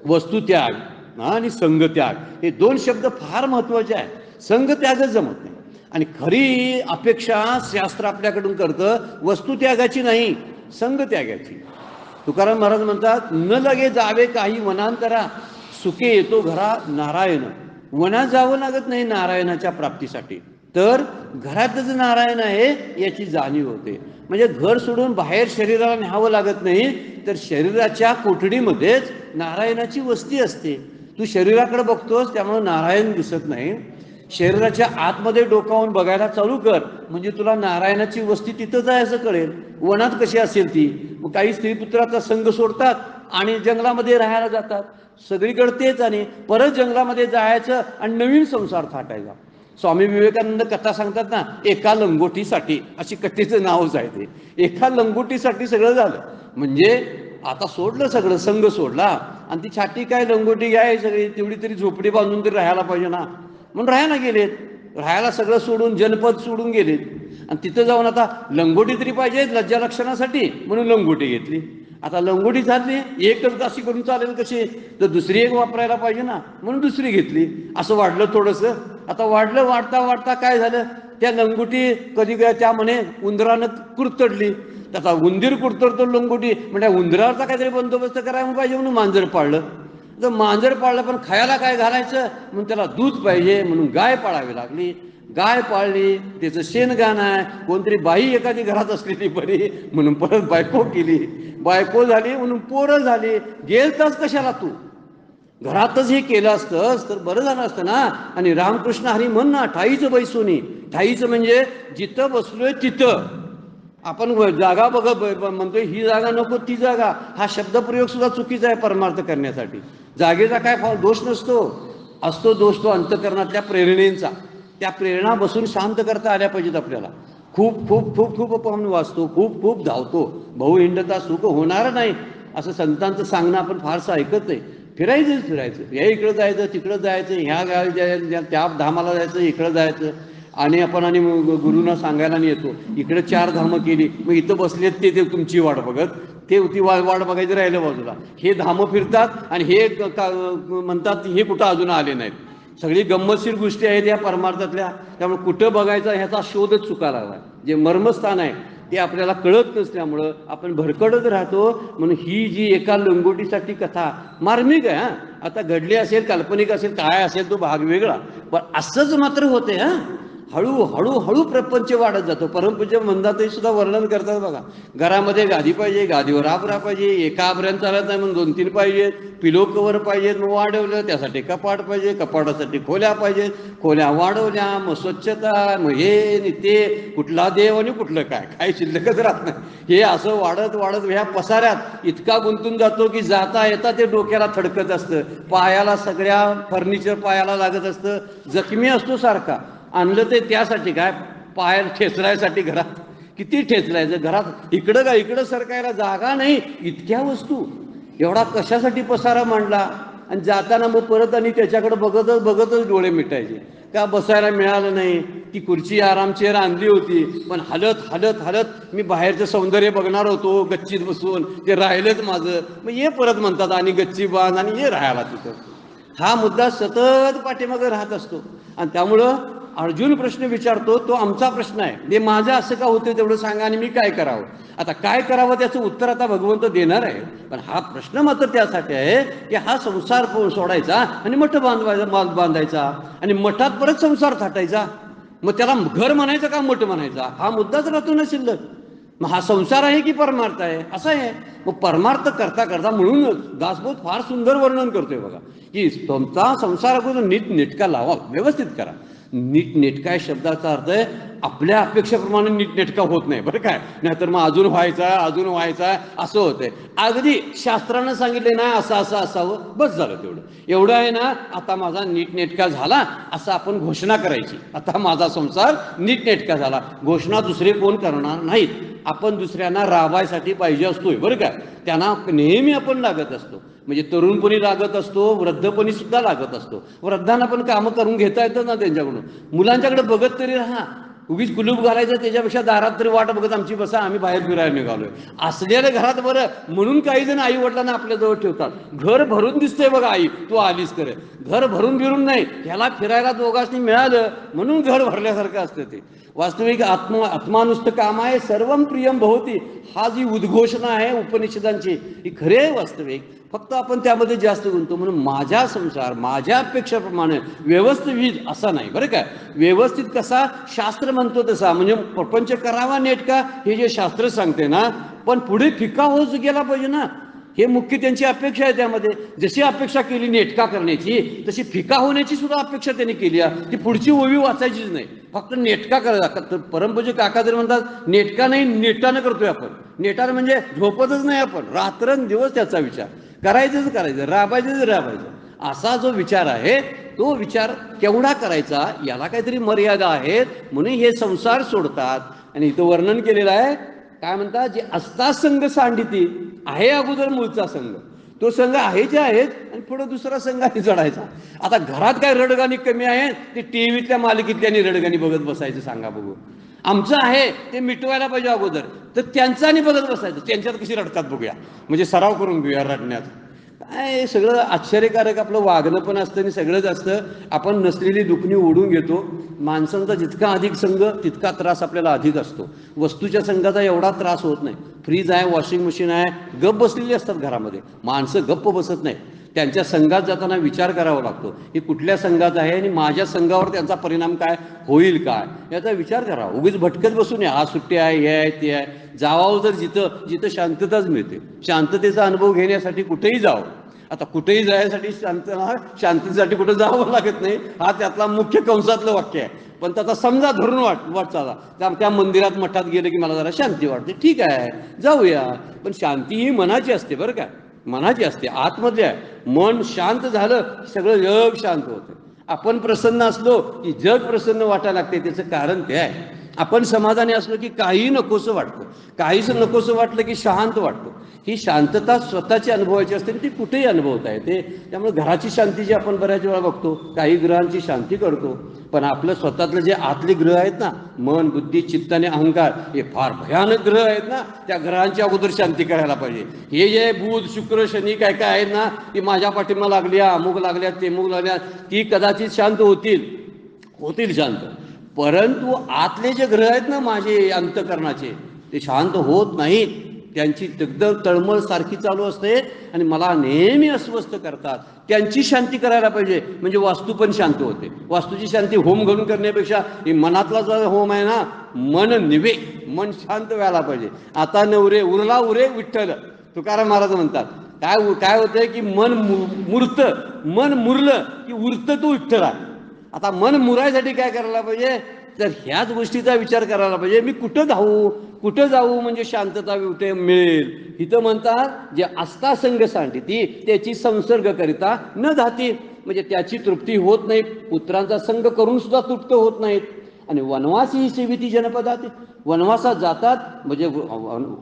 वस्तुत्याग आणि संघत्याग, हे दोन शब्द फार महत्वाचे आहेत. संघत्यागच जमत नाही. आणि खरी अपेक्षा शास्त्र आपल्याकडून करतं वस्तुत्यागाची नाही, संघत्यागाची. तुकाराम महाराज म्हणतात, न लगे जावे काही वनांतरा सुखे येतो घरा नारायण. वनात जावं लागत नाही नारायणाच्या प्राप्तीसाठी, तर घरातच नारायण आहे याची जाणीव होते. म्हणजे घर सोडून बाहेर शरीराला न्यावं लागत नाही, तर शरीराच्या कोठडीमध्येच नारायणाची वस्ती असते. तू शरीराकडे बघतोस त्यामुळे नारायण दिसत नाही. शरीराच्या आतमध्ये डोकावून बघायला चालू कर म्हणजे तुला नारायणाची वस्ती तिथंच आहे असं कळेल. वनात कशी असेल ती. मग काही स्त्रीपुत्राचा संघ सोडतात आणि जंगलामध्ये राहायला जातात. सगळीकडे तेच, आणि परत जंगलामध्ये जायचं आणि नवीन संसार थाटायचा. स्वामी विवेकानंद कथा सांगतात ना, एका लंगोटीसाठी, अशी कथेचं नावच आहे ते. एका लंगोटीसाठी सगळं झालं. म्हणजे आता सोडलं सगळं, संघ सोडला आणि ती छाटी काय लंगोटी घ्याय सगळी, तेवढी तरी झोपडी बांधून तरी राहायला पाहिजे ना, म्हणून राहायला गेलेत. राहायला सगळं सोडून जनपद सोडून गेलेत आणि तिथं जाऊन आता लंगोटी तरी पाहिजे लज्जा लक्षणासाठी म्हणून लंगोटी घेतली. आता लंगोटी झाली, एकच अशी करून चालेल कशी, तर दुसरी एक वापरायला पाहिजे ना, म्हणून दुसरी घेतली. असं वाढलं थोडंसं. आता वाढलं, वाढता वाढता काय झालं, त्या लंगोटी कधी त्या म्हणे उंदरानं कुरतडली. आता उंदीर कुरतडतो लंगोटी म्हणजे उंदराचा काहीतरी बंदोबस्त करायला पाहिजे म्हणून मांजर पाळलं. तर मांजर पाळलं पण खायला काय घालायचं म्हणून त्याला दूध पाहिजे म्हणून गाय पाळावी लागली. गाय पाळली, त्याचं शेणगाण आहे. कोणतरी बाई एखादी घरात असलेली बरी म्हणून परत बायको केली. बायको झाली म्हणून पोरं झाली. गेलताच कशाला तू, घरातच हे केलं असतंस तर बरं झालं असतं ना. आणि रामकृष्ण हरी म्हण ना, ठाईचं बैसोनी. ठाईचं म्हणजे जिथं बसलोय तिथं. आपण जागा म्हणतोय, ही जागा नको ती जागा, हा शब्दप्रयोग सुद्धा चुकीचा आहे परमार्थ करण्यासाठी. जागेचा काय दोष नसतो, असतो दोष तो अंतःकरणातल्या प्रेरणेचा. त्या प्रेरणा बसून शांत करता आल्या पाहिजेत आपल्याला. खूप खूप खूप खूप आपण वाचतो, खूप खूप धावतो, भाऊ हिंडता सुख होणार नाही असं संतांचं सांगणं आपण फारसं ऐकत नाही. फिरायचं, या इकडं जायचं, तिकडं जायचं, ह्या गावी जायचं, त्या धामाला जायचं, इकडं जायचं. आणि आपण आणि गुरुना सांगायला नाही येतो, इकडे 4 धामं केली, मग इथं बसलेत ते तुमची वाट बघत, ते ती वाट बघायची राहिलं बाजूला. हे धामं फिरतात आणि हे म्हणतात हे कुठं अजून आले नाहीत. सगळी गंमतशीर गोष्टी आहेत या परमार्थातल्या. त्यामुळे कुठं बघायचा ह्याचा शोधच चुका लागला. जे मर्मस्थान आहे ते आपल्याला कळत नसल्यामुळं आपण भरकडत राहतो. म्हणून ही जी एका लंगोटीसाठी कथा मार्मिक आहे. आता घडली असेल, काल्पनिक असेल, काय असेल तो भाग वेगळा, पण असंच मात्र होते. हळूहळू प्रपंच वाढत जातो. परमपूज्य मंदातही सुद्धा वर्णन करतात बघा, घरामध्ये गादी पाहिजे, गादीवर आबरा पाहिजे, एका आबऱ्यानं चालत नाही, मग 2-3 पाहिजेत, पिलो कवर पाहिजेत, मग वाढवलं, त्यासाठी कपाट पाहिजे, कपाटासाठी खोल्या पाहिजेत, खोल्या वाढवल्या, मग स्वच्छता, मग हे आणि ते, कुठला देव आणि कुठलं काय शिल्लकच राहत नाही. हे असं वाढत ह्या पसाऱ्यात इतका गुंतून जातो की जाता येता ते डोक्याला थडकत असतं, पायाला सगळ्या फर्निचर पायाला लागत असतं, जखमी असतो सारखा. आणलं ते त्यासाठी काय, पायाला ठेचरायसाठी. घरात किती ठेचरायचं, घरात इकडं सरकायला जागा नाही, इतक्या वस्तू, एवढा कशासाठी पसारा मांडला. आणि जाताना मग परत आणि त्याच्याकडे बघतच डोळे मिटायचे, का बसायला मिळालं नाही. ती खुर्ची आरामचेर आणली होती, पण हलत मी बाहेरचं सौंदर्य बघणार होतो गच्चीत बसून, ते राहिलंच माझं. मग ये परत म्हणतात आणि गच्ची बांध आणि ये राहायला तिथं. हा मुद्दा सतत पाठीमागे राहत असतो. आणि त्यामुळं अर्जुन प्रश्न विचारतो, तो आमचा प्रश्न आहे, ते माझं असं का होतं तेवढं सांगा आणि मी काय करावं. आता काय करावं त्याचं उत्तर आता भगवंत देणार आहे. पण हा प्रश्न मात्र त्यासाठी आहे की हा संसार सोडायचा आणि मठ बांधायचा आणि मठात परत संसार थाटायचा. मग त्याला घर म्हणायचं का मठ म्हणायचा, हा मुद्दाच राहतो ना शिल्लक. मग हा संसार आहे की परमार्थ आहे, असं आहे. मग परमार्थ करता म्हणूनच दासबोध फार सुंदर वर्णन करतोय बघा, की तुमचा संसार अगोदर नीटनेटका लावा, व्यवस्थित करा. नीटनेटका या शब्दाचा अर्थ आहे आपल्या अपेक्षेप्रमाणे नीटनेटका होत नाही बरं काय, नाहीतर मग अजून व्हायचा असं होतंय. अगदी शास्त्रानं सांगितले ना असं असावं, बस झालं तेवढं. एवढं आहे ना, आता माझा नीटनेटका झाला असं आपण घोषणा करायची, आता माझा संसार नीटनेटका झाला. घोषणा दुसरे कोण करणार नाहीत, आपण दुसऱ्यांना राबायसाठी पाहिजे असतोय बरं का. त्यांना नेहमी आपण लागत असतो, म्हणजे तरुणपणी लागत असतो, वृद्धपणी सुद्धा लागत असतो. वृद्धांना पण कामं करून घेता येतं ना त्यांच्याकडून. मुलांच्याकडे बघत तरी राहा, उगीच कुलूप घालायचं त्याच्यापेक्षा दारात तरी वाट बघत आमची बसा, आम्ही बाहेर फिरायला निघालोय. असलेल्या घरात बरं म्हणून काही जण आई वडिलांना आपल्या जवळ ठेवतात. घर भरून दिसतंय बघा, आई तू आलीस करे, घर भरून नाही, ह्याला फिरायला दोघांनी मिळालं म्हणून घर भरल्यासारखं असतं ते. वास्तविक आत्मानुष्ठ काम आहे, सर्वम प्रियम भवती, हा जी उद्घोषणा आहे उपनिषदांची ही खरी आहे वास्तविक. फक्त आपण त्यामध्ये जास्त गुंततो म्हणून माझा संसार माझ्या अपेक्षेप्रमाणे व्यवस्थित असा नाही बरं का. व्यवस्थित कसा शास्त्र म्हणतो तसा, म्हणजे प्रपंच करावा नेटका हे जे शास्त्र सांगते ना, पण पुढे फिका होत गेला पाहिजे ना, हे मुख्य त्यांची अपेक्षा आहे. त्यामध्ये जशी अपेक्षा केली नेटका करण्याची, तशी फिका होण्याची सुद्धा अपेक्षा त्यांनी केली आहे. ती पुढची ओवी वाचायचीच नाही, फक्त नेटका करायचा. परमपूज्य काका जर म्हणतात नेटका नाही, नेटानं करतोय आपण. नेटानं म्हणजे झोपतच नाही आपण, रात्रंदिवस त्याचा विचार करायचं, राबायचं. असा जो विचार आहे तो विचार केवढा करायचा, याला काहीतरी मर्यादा आहेत, म्हणून हे संसार सोडतात. आणि इथं वर्णन केलेलं आहे, काय म्हणतात, जे असता संघ सांडिती आहे, अगोदर मूळचा संघ, तो संघ आहे जे आहेत आणि पुढे दुसरा संघाने चढायचा. आता घरात काय रडगाणी कमी आहे, ते टीव्हीतल्या मालिकेतल्यानी रडगाणी बघत बसायचं, सांगा बघू. आमचं आहे ते मिटवायला पाहिजे अगोदर, तर त्यांचानी बघत बसायचं, त्यांच्यात कशी रडतात बघूया, म्हणजे सराव करून घेऊया रडण्यात. काय सगळं आश्चर्यकारक आपलं वागणं पण असतं आणि सगळंच असतं. आपण नसलेली दुखणी ओढून घेतो. माणसांचा जितका अधिक संघ तितका त्रास आपल्याला अधिक असतो. वस्तूच्या संघाचा एवढा त्रास होत नाही. फ्रीज आहे, वॉशिंग मशीन आहे, गप्प बसलेली असतात घरामध्ये. माणसं गप्प बसत नाही, त्यांच्या संघात जाताना विचार करावा लागतो, ही कुठल्या संघात आहे आणि माझ्या संघावर त्यांचा परिणाम काय होईल काय, याचा विचार करावा. उगीच भटकत बसून आज सुट्टी आहे, हे आहे ते आहे. जावावं तर जिथं शांतताच मिळते. शांततेचा अनुभव घेण्यासाठी कुठेही जावं. आता कुठेही जायसाठी शांततेसाठी कुठं जावं लागत नाही, हा त्यातला मुख्य कंसातलं वाक्य आहे. पण त्याचा समजा धरून वाट चाला, त्या मंदिरात मठात गेलं की मला जरा शांती वाटते, ठीक आहे जाऊया. पण शांती ही मनाची असते बरं का, मनाची असते, आतमध्ये आहे. मन शांत झालं सगळं जग शांत होतं. आपण प्रसन्न असलो की जग प्रसन्न वाटायला लागते. त्याचं कारण ते आहे, आपण समाधानी असलो की काही नकोसं वाटतं, काहीच नकोसं वाटलं की शांत वाटतो. ही शांतता स्वतःची अनुभवायची असते, ती कुठेही अनुभवता येते. त्यामुळे घराची शांती जी आपण बऱ्याच वेळा बघतो, काही ग्रहांची शांती करतो, पण आपलं स्वतःतलं जे आतले ग्रह आहेत ना, मन, बुद्धी, चित्त आणि अहंकार, हे फार भयानक ग्रह आहेत ना, त्या ग्रहांची अगोदर शांती करायला पाहिजे. हे जे बुध, शुक्र, शनी काय आहेत ना, ती माझ्या पाठीमा लागल्या, अमुक लागल्या, तेमुक लागल्या, ती कदाचित शांत होतील शांत. परंतु आतले जे ग्रह आहेत ना माझे अंतकरणाचे, ते शांत होत नाहीत. त्यांची एकदम तळमळ सारखी चालू असते आणि मला नेहमी अस्वस्थ करतात. त्यांची शांती करायला पाहिजे, म्हणजे वास्तू पण शांत होते. वास्तूची शांती होम घालून करण्यापेक्षा ही मनातला जो होम आहे ना, मन निवे, मन शांत व्हायला पाहिजे. आता नवरे उरला उरे विठ्ठल, तुकाराम महाराज म्हणतात. काय होतंय की मन मन मुरलं की उरतं तो विठ्ठला. आता मन मुरायसाठी काय करायला पाहिजे, तर ह्याच गोष्टीचा विचार करायला पाहिजे. मी कुठं जाऊ म्हणजे शांतता मिळेल. इथं म्हणतात जे आस्था संग सांगती त्याची संसर्ग करिता न धाती, म्हणजे त्याची तृप्ती होत नाही. पुत्रांचा संग करून सुद्धा तृप्त होत नाहीत. आणि वनवासी सेविती जनपदात, वनवासात जातात म्हणजे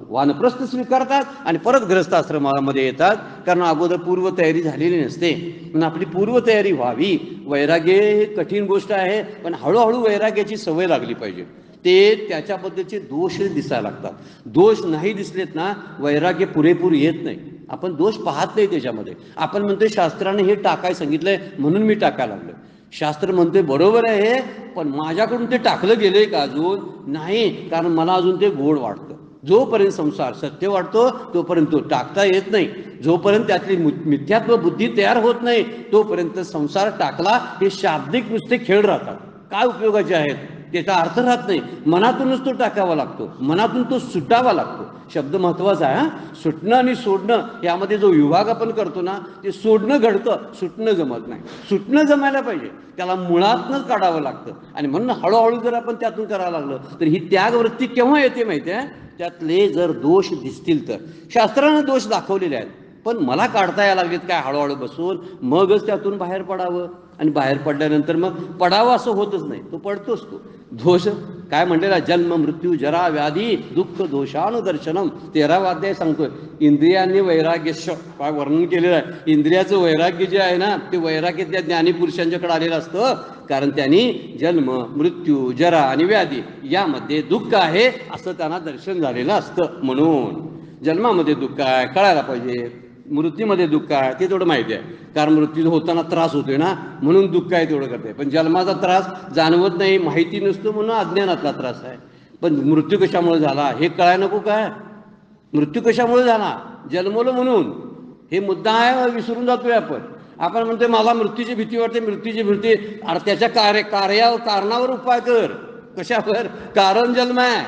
वानप्रस्थ स्वीकारतात आणि परत ग्रस्ताश्रमामध्ये येतात, कारण अगोदर पूर्वतयारी झालेली नसते. म्हणून आपली पूर्वतयारी व्हावी. वैराग्य हे कठीण गोष्ट आहे, पण हळूहळू वैराग्याची सवय लागली पाहिजे. ते त्याच्या पद्धतीचे दोष दिसायला लागतात. दोष नाही दिसलेत ना, वैराग्य पुरेपूर येत नाही. आपण दोष पाहत नाही त्याच्यामध्ये. आपण म्हणतोय शास्त्राने हे टाकाय सांगितलंय म्हणून मी टाकायला लागलो. शास्त्र म्हणते बरोबर आहे, पण माझ्याकडून ते टाकलं गेलंय का अजून नाही, कारण मला अजून ते गोड वाटतं. जोपर्यंत संसार सत्य वाटतो तोपर्यंत तो टाकता येत नाही. जोपर्यंत त्यातली मिथ्यात्व बुद्धी तयार होत नाही तोपर्यंत संसार टाकला हे शाब्दिक नुसते खेळ राहतात. काय उपयोगाचे आहेत, त्याचा अर्थ राहत नाही. मनातूनच तो टाकावा लागतो, मनातून तो सुटावा लागतो. शब्द महत्वाचा आहे. सुटणं आणि सोडणं यामध्ये जो विभाग आपण करतो ना, ते सोडणं घडतं, सुटणं जमत नाही. सुटणं जमायला पाहिजे, त्याला मुळातनंच काढावं लागतं. आणि म्हणून हळूहळू जर आपण त्यातून करायला लागलो तर ही त्यागवृत्ती केव्हा येते माहिती आहे, त्यातले जर दोष दिसतील तर. शास्त्रानं दोष दाखवलेले आहेत, पण मला काढता यायला लागलेत काय हळूहळू बसून, मगच त्यातून बाहेर पडावं. आणि बाहेर पडल्यानंतर मग पडावं असं होतच नाही, तो पडतोच. तो दोष काय म्हणलेला, जन्म मृत्यू जरा व्याधी दुःख दोषानुदर्शनम, 13वा अध्याय सांगतोय. इंद्रियांनी वैराग्य काय वर्णन केलेलं आहे. इंद्रियाचं वैराग्य जे आहे ना, ते वैराग्य त्या ज्ञानी पुरुषांच्याकडे आलेलं असतं, कारण त्यांनी जन्म मृत्यू जरा आणि व्याधी यामध्ये दुःख आहे असं त्यांना दर्शन झालेलं असतं. म्हणून जन्मामध्ये दुःख आहे कळायला पाहिजे, मृत्यूमध्ये दुःख आहे ते तेवढं माहिती आहे, कारण मृत्यू होताना त्रास होतोय ना, म्हणून दुःख आहे तेवढं करते. पण जन्माचा त्रास जाणवत नाही, माहिती नसतो, म्हणून अज्ञानातला त्रास आहे. पण मृत्यू कशामुळे झाला हे कळायला नको काय, मृत्यू कशामुळे झाला, जन्मलो म्हणून, हे मुद्दा आहे, विसरून जातोय आपण. आपण म्हणतोय मला मृत्यूची भीती वाटते, मृत्यूची भीती. अरे त्याच्या कारणावर उपाय कर. कशावर, कारण जन्म आहे,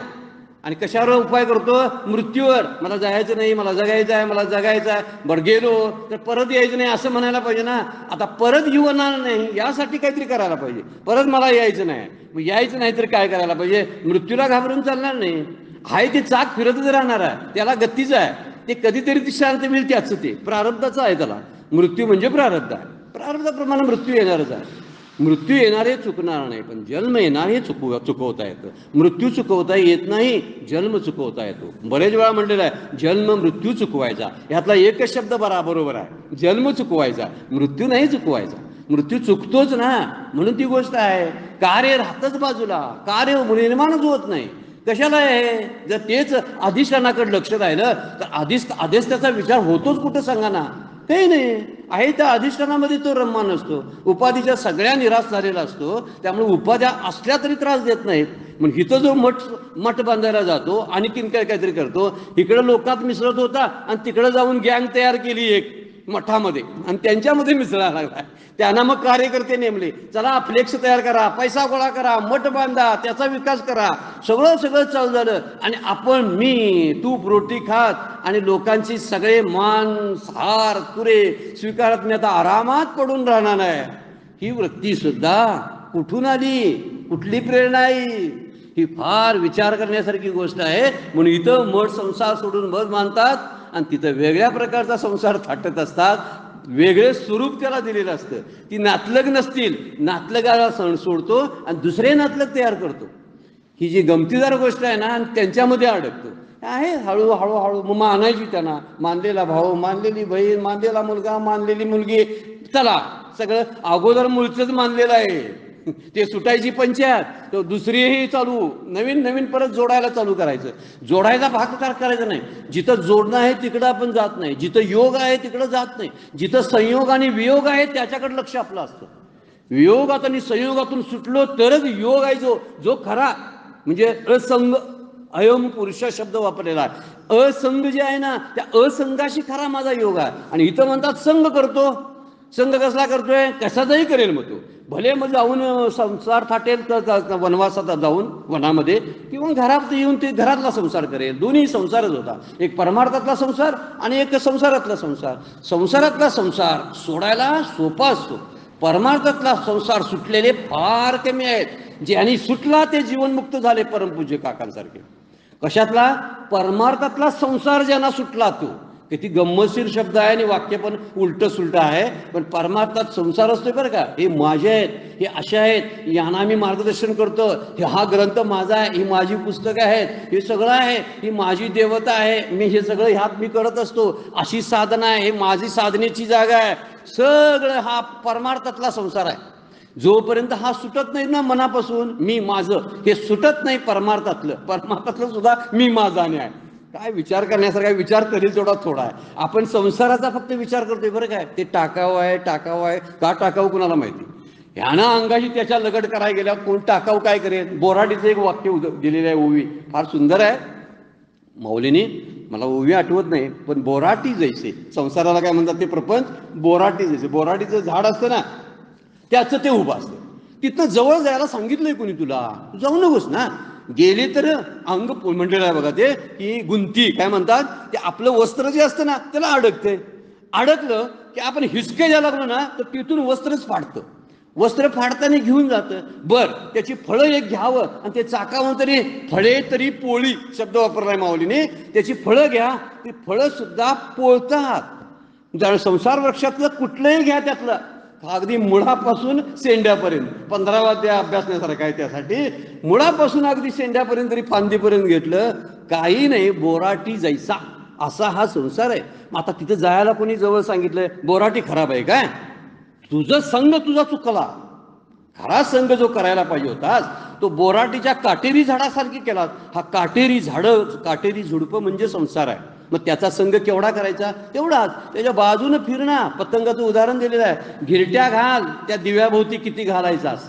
आणि कशावर उपाय करतो, मृत्यूवर. मला जायचं नाही, मला जगायचं आहे, मला जगायचं आहे. बरं गेलो तर परत यायचं नाही असं म्हणायला पाहिजे ना. आता परत येणार नाही यासाठी काहीतरी करायला पाहिजे. परत मला यायचं नाही, मग यायचं नाही तर काय करायला पाहिजे, मृत्यूला घाबरून चालणार नाही. आहे ते चाक फिरतच राहणार आहे, त्याला गतीच आहे. ते कधीतरी ती शांत मिळते, त्याचं ते प्रारब्धाचं आहे. त्याला मृत्यू म्हणजे प्रारब्ध आहे, प्रारब्धाप्रमाणे मृत्यू येणारच आहे. मृत्यू येणारे चुकणार नाही, पण जन्म येणार हे चुकवता येतं. मृत्यू चुकवता येत नाही, जन्म चुकवता येतो. बरेच वेळा म्हटलेला आहे जन्म मृत्यू चुकवायचा, ह्यातला एकच शब्द बरोबर आहे, जन्म चुकवायचा, मृत्यू नाही चुकवायचा. मृत्यू चुकतोच ना, म्हणून ती गोष्ट आहे. कार्य राहतच बाजूला, कार्य निर्माणच होत नाही. कशाला आहे, जर तेच अधिष्ठानाकडे लक्ष राहिलं तर आधीच त्याचा विचार होतोच कुठं सांगा ना, काही नाही आहे. त्या अधिष्ठानामध्ये तो रममान असतो, उपाधीच्या सगळ्या निराश झालेला असतो. त्यामुळे उपाध्या असल्या तरी त्रास देत नाहीत. मग इथं जो मठ बांधायला जातो आणखीन काहीतरी करतो, इकडं लोकात मिसळत होता आणि तिकडं जाऊन गँग तयार केली एक मठामध्ये आणि त्यांच्यामध्ये मिसळायला लागला. त्यांना मग कार्यकर्ते नेमले, चला फ्लेक्स तयार करा, पैसा गोळा करा, मठ बांधा, त्याचा विकास करा. सगळं चालू झालं आणि आपण मी तूप रोटी खात आणि लोकांची सगळे मांस हार तुरे स्वीकारत मी आता आरामात पडून राहणार आहे. ही वृत्ती सुद्धा कुठून आली, कुठली प्रेरणा आहे, ही फार विचार करण्यासारखी गोष्ट आहे. म्हणून इथं मठ संसार सोडून मठ मानतात आणि तिथं वेगळ्या प्रकारचा संसार थाटत असतात, वेगळे स्वरूप त्याला दिलेलं असतं. ती नातलग नसतील, नातलगाला सण सोडतो आणि दुसरे नातलग तयार करतो. ही जी गमतीदार गोष्ट आहे ना, त्यांच्यामध्ये अडकतो आहे. हळूहळू मग मानायची त्यांना, मानलेला भाऊ, मानलेली बहीण, मानलेला मुलगा, मानलेली मुलगी, चला सगळं अगोदर मूळचंच मानलेलं आहे, ते सुटायची पंचायत, तो दुसरीही चालू, नवीन परत जोडायला चालू करायचं. जोडायचा भाग करायचा नाही. जिथं जोडणं आहे तिकडं आपण जात नाही, जिथं योग आहे तिकडं जात नाही. जिथं संयोग आणि वियोग आहे त्याच्याकडे लक्ष आपलं असतं. वियोगात आणि संयोगातून सुटलो तरच योग आहे, जो खरा म्हणजे असंग अयम पुरुष शब्द वापरलेला आहे. असंग जे आहे ना, त्या असंगाशी खरा माझा योग आहे. आणि इथं म्हणतात संग करतो. संग कसला करतोय? कशाचाही करेल मग तो, भले मग जाऊन संसार थाटेल तर वनवासात जाऊन वनामध्ये, किंवा घरात येऊन ते घरातला संसार करेल. दोन्ही संसारच होता, एक परमार्थातला संसार आणि एक संसारातला संसार. संसारातला संसार सोडायला सोपा असतो, परमार्थातला संसार सुटलेले फार कमी आहेत. ज्यांनी सुटला ते जीवनमुक्त झाले, परमपूज्य काकांसारखे. कशातला? परमार्थातला संसार ज्यांना सुटला तो. किती गंमतशीर शब्द आहे आणि वाक्य पण उलट सुलट आहे. पण परमार्थात संसार असतोय बरं का. हे माझे आहेत, हे असे आहेत, यांना मी मार्गदर्शन करतो, हा ग्रंथ माझा आहे, ही माझी पुस्तकं आहेत, हे सगळं आहे, ही माझी देवता आहे, मी हे सगळं ह्यात मी करत असतो, अशी साधना आहे, हे माझी साधनेची जागा आहे. सगळं हा परमार्थातला संसार आहे. जोपर्यंत हा सुटत नाही ना मनापासून, मी माझं हे सुटत नाही परमार्थातलं सुद्धा मी माझाने आहे. काय विचार करण्यासारखा, विचार करील तेवढा थोडा आहे. आपण संसाराचा फक्त विचार करतोय बरं काय. ते टाकावं आहे, टाकावं आहे, का टाकावं कुणाला माहिती. ह्यानं अंगाशी त्याच्या लगड करायला गेल्यावर कोण टाकावं काय करेल. बोराडीचं एक वाक्य दिलेलं आहे, ओवी फार सुंदर आहे माऊलीने. मला ओवी आठवत नाही, पण बोराटी जैसे, संसाराला काय म्हणतात ते प्रपंच, बोराटी जैसे. बोराटीचं झाड असतं ना, त्याचं ते उभं असतं. तिथनं जवळ जायला सांगितलंय कोणी तुला, जाऊ नकोस ना. गेले तर अंग म्हणलेलं आहे बघा ते, की गुंती काय म्हणतात ते, आपलं वस्त्र जे असतं ना त्याला अडकतंय. अडकलं की आपण हिसके द्यायला लागलो ना, तर तिथून वस्त्रच फाडतं. वस्त्र फाडताना घेऊन जातं. बर, त्याची फळं एक घ्यावं आणि ते चाकावं तरी, फळे तरी पोळी शब्द वापरलाय माऊलीने. त्याची फळं घ्या, ती फळं सुद्धा पोळतात. संसार वृक्षातलं कुठलंही घ्या, त्यातलं अगदी मुळापासून शेंड्यापर्यंत, 15वा अध्याय अभ्यासण्यासारखं आहे. त्यासाठी मुळापासून अगदी शेंड्यापर्यंत तरी फांदीपर्यंत घेतलं, काही नाही. बोराटी जैसा असा हा संसार आहे. आता तिथं जायला कोणी जवळ सांगितलंय, बोराटी खराब आहे काय? तुझं संग तुझा चुकला. खरा संघ जो करायला पाहिजे होतास तो बोराटीच्या काटेरी झाडासारखी केला. हा काटेरी झाडं, काटेरी झुडपं म्हणजे संसार आहे. मग त्याचा संघ केवढा करायचा? तेवढाच. त्याच्या बाजूनं फिरणं. पतंगाचं उदाहरण दिलेलं आहे. घिरट्या घाल, त्या दिव्याभोवती किती घालायचास,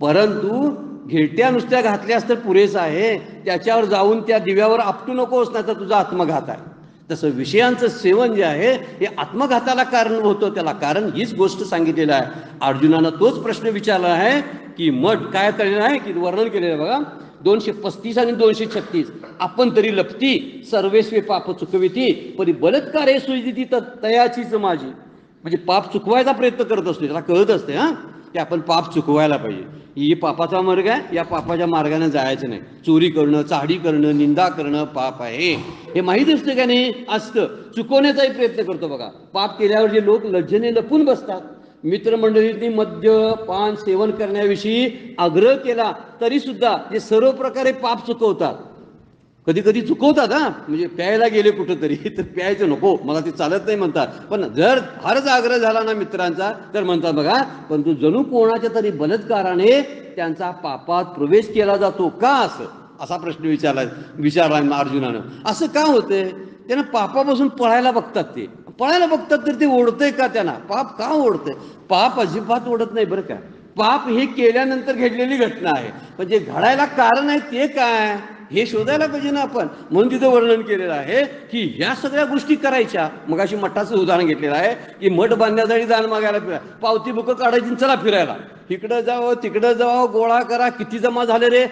परंतु घिरट्या नुसत्या घातल्यास तर पुरेसं आहे, त्याच्यावर जाऊन त्या दिव्यावर आपटू नकोस, नाही तर तुझा आत्मघात आहे. तसं विषयांचं सेवन जे आहे हे आत्मघाताला कारण होतं. त्याला कारण हीच गोष्ट सांगितलेलं आहे. अर्जुनानं तोच प्रश्न विचारला आहे की मठ काय केलेलं आहे, की वर्णन केलेलं आहे बघा 235 आणि 236. आपण तरी लपती सर्वेस्वे पाप चुकविती, परी बलात्कारे सुजिती तयाचीच माझी. म्हणजे पाप चुकवायचा प्रयत्न करत असतो, त्याला कळत असते हा की आपण पाप चुकवायला पाहिजे. ही पापाचा मार्ग आहे, या पापाच्या मार्गाने जायचं नाही. चोरी करणं, चाडी करणं, निंदा करणं पाप आहे, हे माहीत असतं का नाही? असतं. चुकवण्याचाही प्रयत्न करतो बघा. पाप केल्यावर जे लोक लज्जने लपून बसतात, मित्रमंडळींनी मद्य पान सेवन करण्याविषयी आग्रह केला तरी सुद्धा जे सर्व प्रकारे पाप चुकवतात, कधी कधी चुकवतात हा. म्हणजे प्यायला गेले कुठंतरी तर प्यायचं नको, मला ते चालत नाही म्हणतात. पण जर फारच आग्रह झाला ना मित्रांचा, तर म्हणतात बघा, पण तू जणू कोणाच्या तरी बलात्काराने त्यांचा पापात प्रवेश केला जातो का, असं असा प्रश्न विचारला अर्जुनानं. असं का होतंय? त्यांना पापापासून पळायला बघतात. ते पळायला बघतात तर ते ओढतंय का त्यांना? पाप का ओढतंय? पाप अजिबात ओढत नाही बरं का. पाप हे केल्यानंतर घडलेली घटना आहे, पण जे घडायला कारण आहे ते काय हे शोधायला पाहिजे ना आपण. म्हणून तिथं वर्णन केलेलं आहे की ह्या सगळ्या गोष्टी करायच्या. मग अशी मठाचं उदाहरण घेतलेलं आहे की मठ बांधण्यासाठी दान मागायला फिरायला, पावती बुकं काढायची, चला फिरायला, इकडं जावं तिकडं जावं, गोळा करा, किती जमा झाले रे,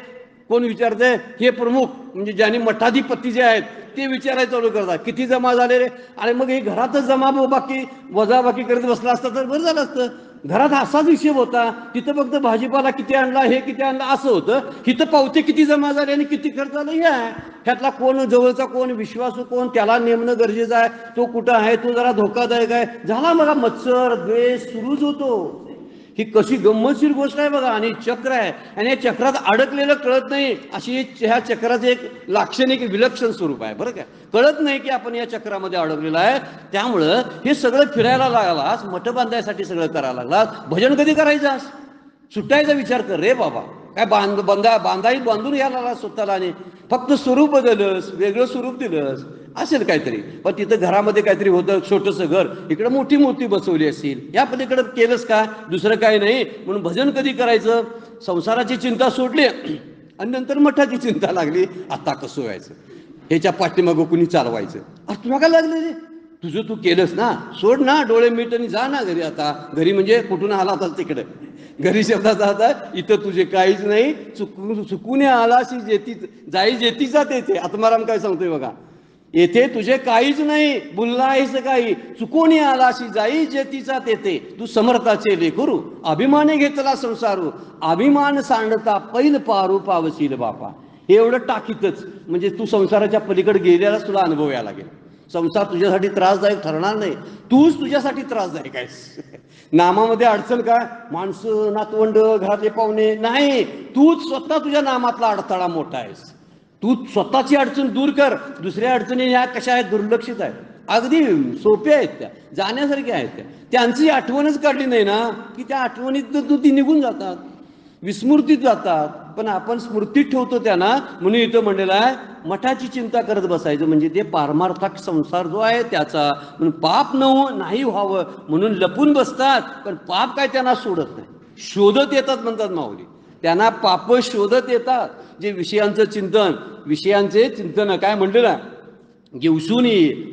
कोण विचारते? हे प्रमुख म्हणजे ज्यांनी मठाधिपती जे आहेत ते विचारायला चालू करतात, किती जमा झाले रे. आणि मग हे घरातच जमा बाकी वजाबाकी करत बसला असतं तर बरं झालं असतं. घरात असाच हिशेब होता, तिथं फक्त भाजीपाला किती आणला, हे किती आणला असं होतं. इथं पावते किती जमा झाले आणि किती खर्च आला हे आहे. ह्यातला कोण जवळचा, कोण विश्वासू, कोण त्याला नेमणं गरजेचं आहे, तो कुठं आहे, तो जरा धोकादायक आहे. झाला बघा, मत्सर द्वेष सुरूच होतो. ही कशी गंमतशीर गोष्ट आहे बघा. आणि चक्र आहे, आणि या चक्रात अडकलेलं कळत नाही, अशी ह्या चक्राचं एक लाक्षणिक विलक्षण स्वरूप आहे बरं का. कळत नाही की आपण या चक्रामध्ये अडकलेलं आहे. त्यामुळं हे सगळं फिरायला लागलास, मठ बांधायसाठी सगळं करायला लागलास, भजन कधी करायचास? सुटायचा विचार कर रे बाबा. काय बांधून घ्यायला लागला स्वतःला, आणि फक्त स्वरूप बदलस, वेगळं स्वरूप दिलंस असेल काहीतरी. पण तिथं घरामध्ये काहीतरी होतं, छोटंसं घर, इकडं मोठी मूर्ती बसवली असेल, या पलीकडं केलंस का? दुसरं काही नाही. म्हणून भजन कधी करायचं? संसाराची चिंता सोडली आणि नंतर मठाची चिंता लागली, आता कसं व्हायचं, ह्याच्या पाठीमागं कुणी चालवायचं. अरे तुला काय लागलं रे, तुझं तू केलंस ना, सोड ना डोळे मीठ आणि जा ना घरी. आता घरी म्हणजे कुठून आला होता तिकडे, घरी शब्दाचा आता इथं तुझे काहीच नाही, चुकून आलाशी जेती जाई जेतीचा तेथे. आत्माराम काय सांगतोय बघा, येथे तुझे काहीच नाही, बुलला आहेस काही, चुकून आलाशी जाई जेतीचा तेथे. तू समर्थाचे लेकरू, अभिमाने घेतला संसारू, अभिमान सांडता पैल पारू पावशील बापा. हे एवढं टाकीतच, म्हणजे तू संसाराच्या पलीकडे गेलेलाच तुला अनुभव यायला लागेल. संसार तुझ्यासाठी त्रासदायक ठरणार नाही, तूच तुझ्यासाठी त्रासदायक आहेस. नामामध्ये अडचण काय, माणसं, नातवंड, घरातले पाहुणे नाही, तूच स्वतः तुझ्या नामातला अडथळा मोठा आहेस. तू स्वतःची अडचण दूर कर. दुसऱ्या अडचणी ह्या कशा आहेत, दुर्लक्षित आहेत, अगदी सोप्या आहेत, त्या जाण्यासारख्या आहेत. त्यांची आठवणच काढली नाही ना की त्या आठवणीत ती निघून जातात, विस्मृतीत जातात. पण आपण स्मृतीत ठेवतो त्यांना, म्हणून इथं म्हणलेलं आहे मठाची चिंता करत बसायचं, म्हणजे ते पारमार्थक संसार जो आहे त्याचा. म्हणून पाप नाही व्हावं म्हणून लपून बसतात, पण पाप काय त्यांना सोडत नाही, शोधत येतात म्हणतात माऊली. त्यांना पाप शोधत येतात. जे विषयांचं चिंतन, विषयांचे चिंतन काय म्हणलेलं आहे, घेऊसून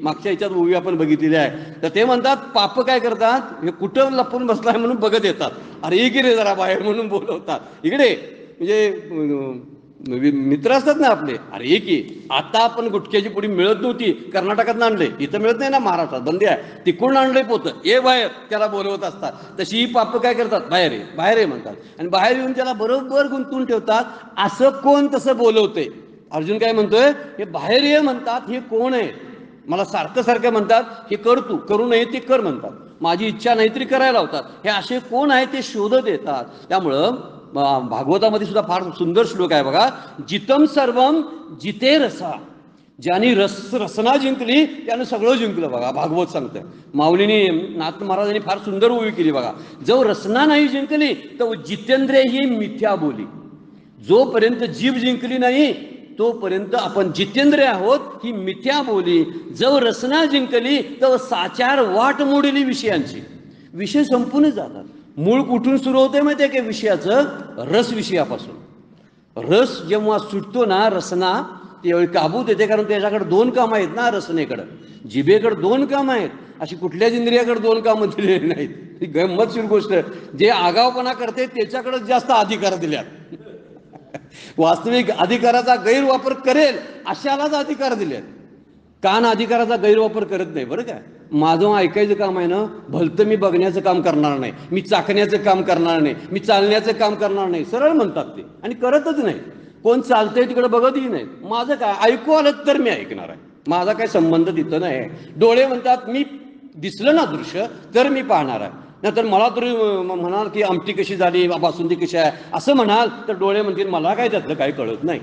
मागच्या याच्यात ओवी आपण बघितलेली आहे. तर ते म्हणतात पाप काय करतात, हे कुठं लपून बसलाय म्हणून बघत येतात, अरे इकडे जरा बाहेर म्हणून बोलवतात. इकडे म्हणजे मित्र असतात ना आपले, अरे एक आता आपण गुटख्याची पुडी मिळत नव्हती, कर्नाटकात आणले, इथं मिळत नाही ना, महाराष्ट्रात बंदी आहे, तिकडून आणलंय पोतं, ये बाहेर, त्याला बोलवत असतात. तशी ही पाप काय करतात, बाहेर आहे बाहेर आहे म्हणतात, आणि बाहेर येऊन त्याला बरोबर गुंतवून ठेवतात. असं कोण तसं बोलवते. अर्जुन काय म्हणतोय, हे बाहेर ये म्हणतात, हे कोण आहे, मला सारखं सारखं म्हणतात हे कर, तू करू नये ते कर म्हणतात, माझी इच्छा नाही तरी करायला लावतात. हे असे कोण आहे ते शोधत येतात. त्यामुळं भागवतामध्ये सुद्धा फार सुंदर श्लोक आहे बघा, जितम सर्वम जिते रसा. ज्यांनी रसना जिंकली त्यानं सगळं जिंकलं बघा, भागवत सांगतं. माऊलीने, नाथ महाराजांनी फार सुंदर ओवी केली बघा, जो रसना नाही जिंकली तर जितेंद्रिय ही मिथ्या बोली. जोपर्यंत जीभ जिंकली नाही तोपर्यंत आपण जितेंद्रिय आहोत, ही मिथ्या बोली. जो रसना जिंकली तर साचार वाट मोडली विषयांची, विषय संपून जातात. मूळ कुठून सुरू होते माहिती आहे का विषयाचं, रस विषयापासून. रस जेव्हा सुटतो ना रसना, त्यावेळी काबूत येते, कारण त्याच्याकडे दोन कामं आहेत ना रसनेकडं, जिभेकडे दोन कामं आहेत, अशी कुठल्याच इंद्रियाकडे दोन कामं दिलेली नाहीत. ही गंमतशीर गोष्ट, जे आगावपणा करते त्याच्याकडे जास्त अधिकार दिल्यात. वास्तविक अधिकाराचा गैरवापर करेल अशालाच अधिकार दिलेत. कान अधिकाराचा गैरवापर करत नाही बरं का. माझं ऐकायचं काम आहे ना, भलतं मी बघण्याचं काम करणार नाही, मी चाकण्याचं काम करणार नाही, मी चालण्याचं काम करणार नाही, सरळ म्हणतात ते, आणि करतच नाही. कोण चालतंय तिकडे बघतही नाही. माझं काय, ऐकू आलं तर मी ऐकणार आहे, माझा काय संबंध तिथं नाही. डोळे म्हणतात मी दिसलं ना दृश्य तर मी पाहणार आहे, नाहीतर मला तरी म्हणाल की आमटी कशी झाली, बासुंदी कशी आहे असं म्हणाल तर डोळे म्हणतील मला काय त्यातलं काही कळत नाही.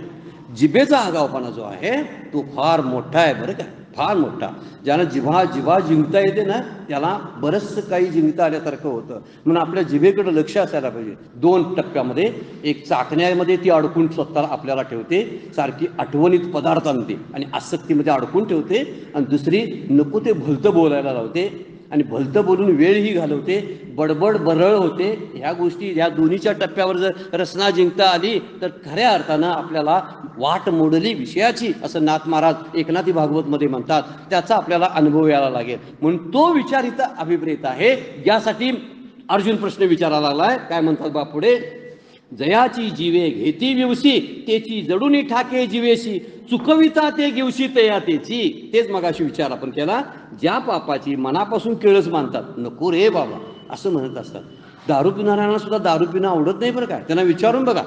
जिभेचा आगावपणा जो आहे तो फार मोठा आहे बरं का, फार मोठा. ज्याला जिभा जिंकता येते ना त्याला बरंचसं काही जिंकता आल्यासारखं होतं. म्हणून आपल्या जिभेकडे लक्ष असायला पाहिजे. 2 टप्प्यामध्ये, एक चाकण्यामध्ये ती अडकून स्वतःला आपल्याला ठेवते, सारखी आठवणीत पदार्थ आणते आणि आसक्तीमध्ये अडकून ठेवते, आणि दुसरी नको ते भलतं बोलायला लावते आणि भलतं बोलून वेळही घालवते, बडबड बरळ होते. ह्या गोष्टी, ह्या दोन्हीच्या टप्प्यावर जर रसना जिंकता आली तर खऱ्या अर्थानं आपल्याला वाट मोडली विषयाची, असं नाथ महाराज एकनाथी भागवतमध्ये म्हणतात. त्याचा आपल्याला अनुभव यायला लागेल. म्हणून तो विचार इथं अभिप्रेत आहे. यासाठी अर्जुन प्रश्न विचारायला लागलाय. काय म्हणतात बा पुढे, जयाची जीवे घेती विवशी, तेची जडूनी ठाके जीवेशी, चुकविता ते घेवशी तया तेची. तेच मगाशी विचार आपण केला. ज्या पापाची मनापासून केळच मानतात, नको रे बाबा असं म्हणत असतात. दारू पिणाऱ्यांना सुद्धा दारू पिणं आवडत नाही बरं काय, त्यांना विचारून बघा.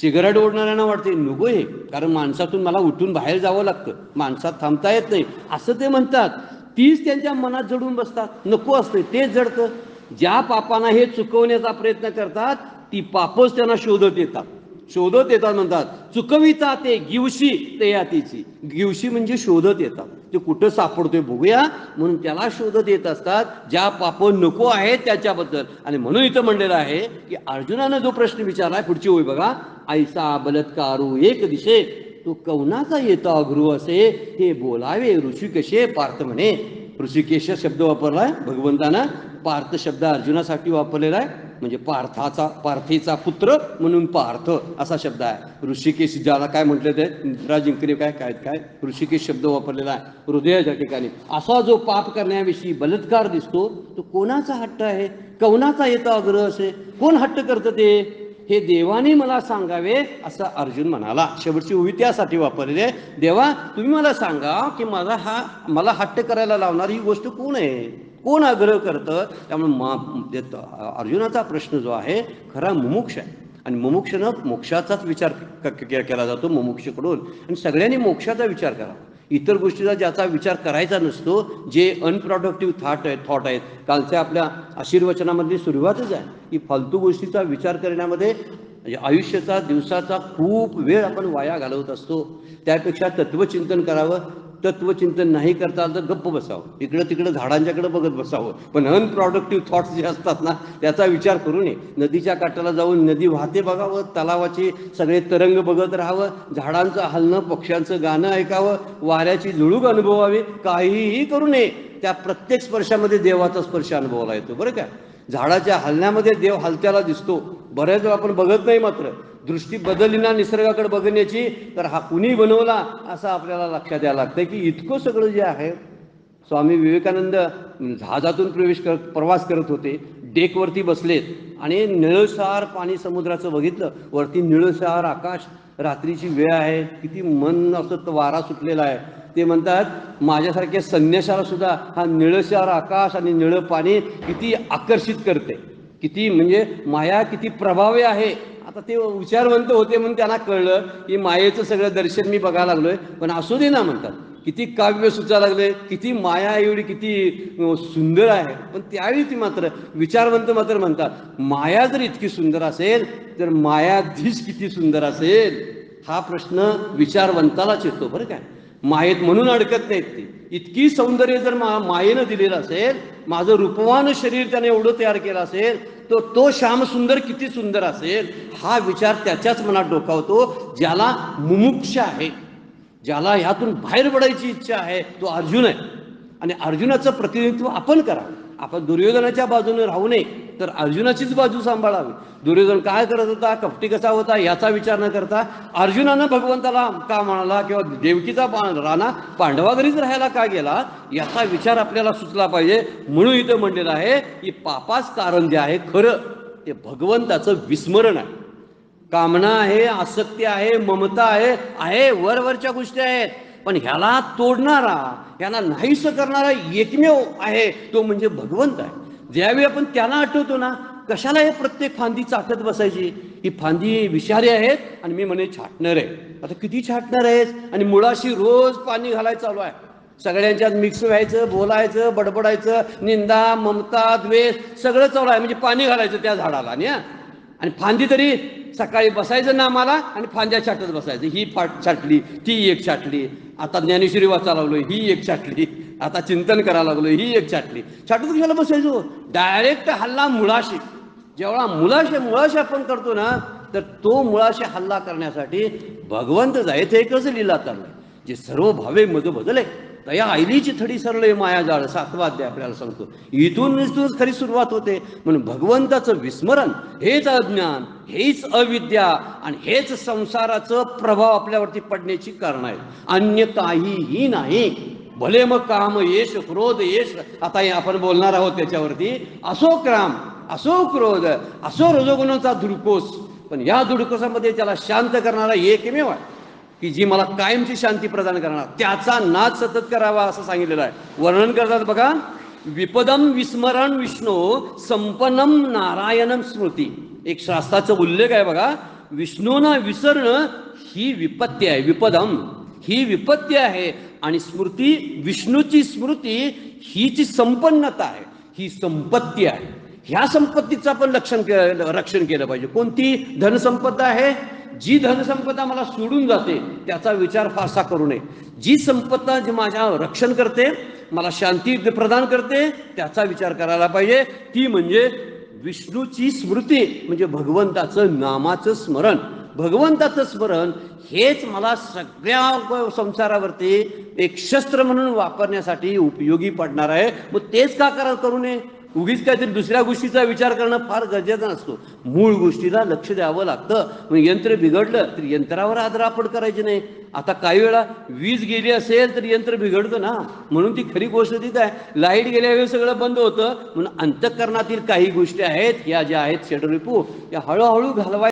सिगारेट ओढणाऱ्यांना वाटते नको हे, कारण माणसातून मला उठून बाहेर जावं लागतं, माणसात थांबता येत नाही असं ते म्हणतात. तीच त्यांच्या मनात जडून बसतात, नको असते तेच जडतं. ज्या पापांना हे चुकवण्याचा प्रयत्न करतात ती पापच त्यांना शोधत येतात म्हणतात. चुकविता ते गिवशी तयातीची. गिवशी म्हणजे शोधत येतात, ते कुठं सापडतोय बघूया म्हणून त्याला शोधत येत असतात, ज्या पाप नको आहे त्याच्याबद्दल. आणि म्हणून इथं म्हणलेलं आहे की अर्जुनानं जो प्रश्न विचारलाय, पुढची ओळी बघा, ऐसा बलत्कारू एक दिशे, तो कवनाचा येता अघरू असे, हे बोलावे ऋषी कसे पार्थ म्हणे. ऋषिकेश शब्द वापरलाय भगवंतानं, पार्थ शब्द अर्जुनासाठी वापरलेला आहे. म्हणजे पार्थीचा पुत्र म्हणून पार्थ असा शब्द आहे. ऋषिकेश ज्याला काय म्हटलं ते निद्रा जिंकणे काय काय काय ऋषिकेश शब्द वापरलेला आहे हृदयाच्या ठिकाणी. असा जो पाप करण्याविषयी बलात्कार दिसतो तो कोणाचा हट्ट आहे, कोणाचा येतो आग्रह असे, कोण हट्ट करतं ते, हे देवाने मला सांगावे असं अर्जुन म्हणाला. शेवटची ओवी त्यासाठी वापरलेली आहे. देवा तुम्ही मला सांगा की मला हट्ट करायला लावणारी ही गोष्ट कोण आहे, कोण आग्रह करतं. त्यामुळे अर्जुनाचा प्रश्न जो आहे खरा मुमुक्ष आहे आणि मुमुक्षनं मोक्षाचाच विचार केला जातो मुमुक्षकडून. आणि सगळ्यांनी मोक्षाचा विचार करावा, इतर गोष्टीचा ज्याचा विचार करायचा नसतो, जे अनप्रॉडक्टिव्ह थॉट आहेत. कालच्या आपल्या आशीर्वचनामधली सुरुवातच आहे की फालतू गोष्टीचा विचार करण्यामध्ये म्हणजे आयुष्याचा दिवसाचा खूप वेळ आपण वाया घालवत असतो. त्यापेक्षा तत्वचिंतन करावं. तत्वचिंतन नाही करता आलं तर गप्प बसावं, इकडं तिकडं झाडांच्याकडे बघत बसावं. पण अनप्रॉडक्टिव्ह थॉट्स जे असतात ना त्याचा विचार करू नये. नदीच्या काठाला जाऊन नदी वाहते बघावं, तलावाचे सगळे तरंग बघत राहावं, झाडांचं हलणं पक्ष्यांचं गाणं ऐकावं, वाऱ्याची झुळूक अनुभवावी. काहीही करू नये, त्या प्रत्येक स्पर्शामध्ये देवाचा स्पर्श अनुभवला येतो. बरं का, झाडाच्या हलण्यामध्ये देव हलत्याला दिसतो. बऱ्याच वेळा आपण बघत नाही, मात्र दृष्टी बदलली ना निसर्गाकडे बघण्याची तर हा कुणी बनवला असं आपल्याला लक्षात यायला लागतं की इतकं सगळं जे आहे. स्वामी विवेकानंद जहाजातून प्रवास करत होते, डेकवरती बसलेत आणि निळशार पाणी समुद्राचं बघितलं, वरती निळशार आकाश, रात्रीची वेळ आहे, किती मन असं वारा सुटलेला आहे. ते म्हणतात माझ्यासारख्या संन्याशाला सुद्धा हा निळशार आकाश आणि निळं पाणी किती आकर्षित करते, किती म्हणजे माया किती प्रभावी आहे. आता ते विचारवंत होते म्हणून त्यांना कळलं की मायेचं सगळं दर्शन मी बघायला लागलोय. पण असू दे ना म्हणतात, किती काव्य सुचायला लागले, किती माया एवढी किती सुंदर आहे. पण त्यावेळी ती मात्र विचारवंत मात्र म्हणतात माया जर इतकी सुंदर असेल तर मायाधीश किती सुंदर असेल. हा प्रश्न विचारवंतालाच येतो. बरं काय, मायेत म्हणून अडकत नाहीत ते. इतकी सौंदर्य जर मायेनं दिलेलं असेल, माझं रूपवान शरीर त्याने एवढं तयार केलं असेल, तो श्यामसुंदर किती सुंदर असेल. हा विचार त्याच्याच मनात डोकावतो ज्याला मुमुक्ष आहे, ज्याला ह्यातून बाहेर पडायची इच्छा आहे. तो अर्जुन आहे आणि अर्जुनाचं प्रतिनिधित्व आपण करावं. आपण दुर्योधनाच्या बाजूने राहू नये, तर अर्जुनाचीच बाजू सांभाळावी. दुर्योधन काय करत होता, कपटी कसा होता याचा विचार न करता अर्जुनानं भगवंताला का म्हणाला किंवा देवकीचा राणा पांडवाघरीच राहायला का गेला याचा विचार आपल्याला सुचला पाहिजे. म्हणून इथं म्हणलेलं आहे की पापाच कारण जे आहे खरं ते भगवंताचं विस्मरण आहे. कामना आहे, आसक्ती आहे, ममता आहे वरवरच्या गोष्टी आहेत. पण ह्याला तोडणारा, ह्याला नाहीसं करणारा एकमेव आहे तो म्हणजे भगवंत आहे. ज्यावेळी आपण त्याला आठवतो ना, कशाला हे प्रत्येक फांदी चाटत बसायची. ही फांदी विषारी आहेत आणि मी म्हणे छाटणार आहे. आता किती छाटणार आहेस, आणि मुळाशी रोज पाणी घालायचं चालू आहे. सगळ्यांच्यात मिक्स व्हायचं, बोलायचं, बडबडायचं, निंदा, ममता, द्वेष सगळं चालू आहे. म्हणजे पाणी घालायचं त्या झाडाला. आणि फांदी तरी सकाळी बसायचं नामाला आणि फांद्या छाटत बसायचं. ही छाटली, ती एक छाटली, आता ज्ञानेश्वरी वाचा लागलोय ही एक छाटली, आता चिंतन करायला लागलोय ही एक छाटली. छाटत कशाला बसायचो, डायरेक्ट हल्ला मुळाशी. जेव्हा मुळाशी आपण करतो ना, तर तो मुळाशी हल्ला करण्यासाठी भगवंत जाय ते एकच लिला चाललाय. जे सर्व भावे मज बदले तया आईलीची थडी सरळे मायाजाळ, 7वा अध्याय आपल्याला सांगतो. इथूनच खरी सुरुवात होते. म्हणून भगवंताचं विस्मरण हेच अज्ञान, हेच अविद्या आणि हेच संसाराचं प्रभाव आपल्यावरती पडण्याची कारण आहे, अन्य काहीही नाही. भले मग काम येश, क्रोध येश, आता आपण बोलणार आहोत त्याच्यावरती. असो काम, असो क्रोध, असो रजोगुणाचा धुडकोस, पण या धुडकोसामध्ये त्याला शांत करणारा एकमेव आहे की जी मला कायमची शांती प्रदान करणार, त्याचा नाद सतत करावा असं सांगितलेलं आहे. वर्णन करतात बघा, विपदम विस्मरण विष्णू संपन्नम नारायणम स्मृती. एक शास्त्राचा उल्लेख आहे बघा, विष्णूंना विसरणं ही विपत्ती आहे. विपदम ही विपत्ती आहे आणि स्मृती, विष्णूची स्मृती हीची संपन्नता आहे, ही संपत्ती आहे. ह्या संपत्तीचं आपण रक्षण केलं पाहिजे. कोणती धनसंपदा आहे, जी धनसंपदा मला सोडून जाते त्याचा विचार फारसा करू नये. जी संपदा जी माझ्या रक्षण करते, मला शांती प्रदान करते, त्याचा विचार करायला पाहिजे. ती म्हणजे विष्णूची स्मृती, म्हणजे भगवंताचं नामाचं स्मरण. भगवंताचं स्मरण हेच मला सगळ्या संसारावरती एक शस्त्र म्हणून वापरण्यासाठी उपयोगी पडणार आहे. मग तेच का करू नये. उगीच काहीतरी दुसऱ्या गोष्टीचा विचार करणं फार गरजेचं नसतो. मूळ गोष्टीला लक्ष द्यावं लागतं. मग यंत्र बिघडलं तर यंत्रावर आदरापड करायची नाही. आता काही वेळा वीज गेली असेल तर यंत्र बिघडतं ना, म्हणून ती खरी गोष्ट ती काय, लाईट गेल्यावेळी सगळं बंद होतं. म्हणून अंतःकरणातील काही गोष्टी आहेत, ह्या ज्या आहेत षड्रिपू, त्या हळूहळू घालवायच्या.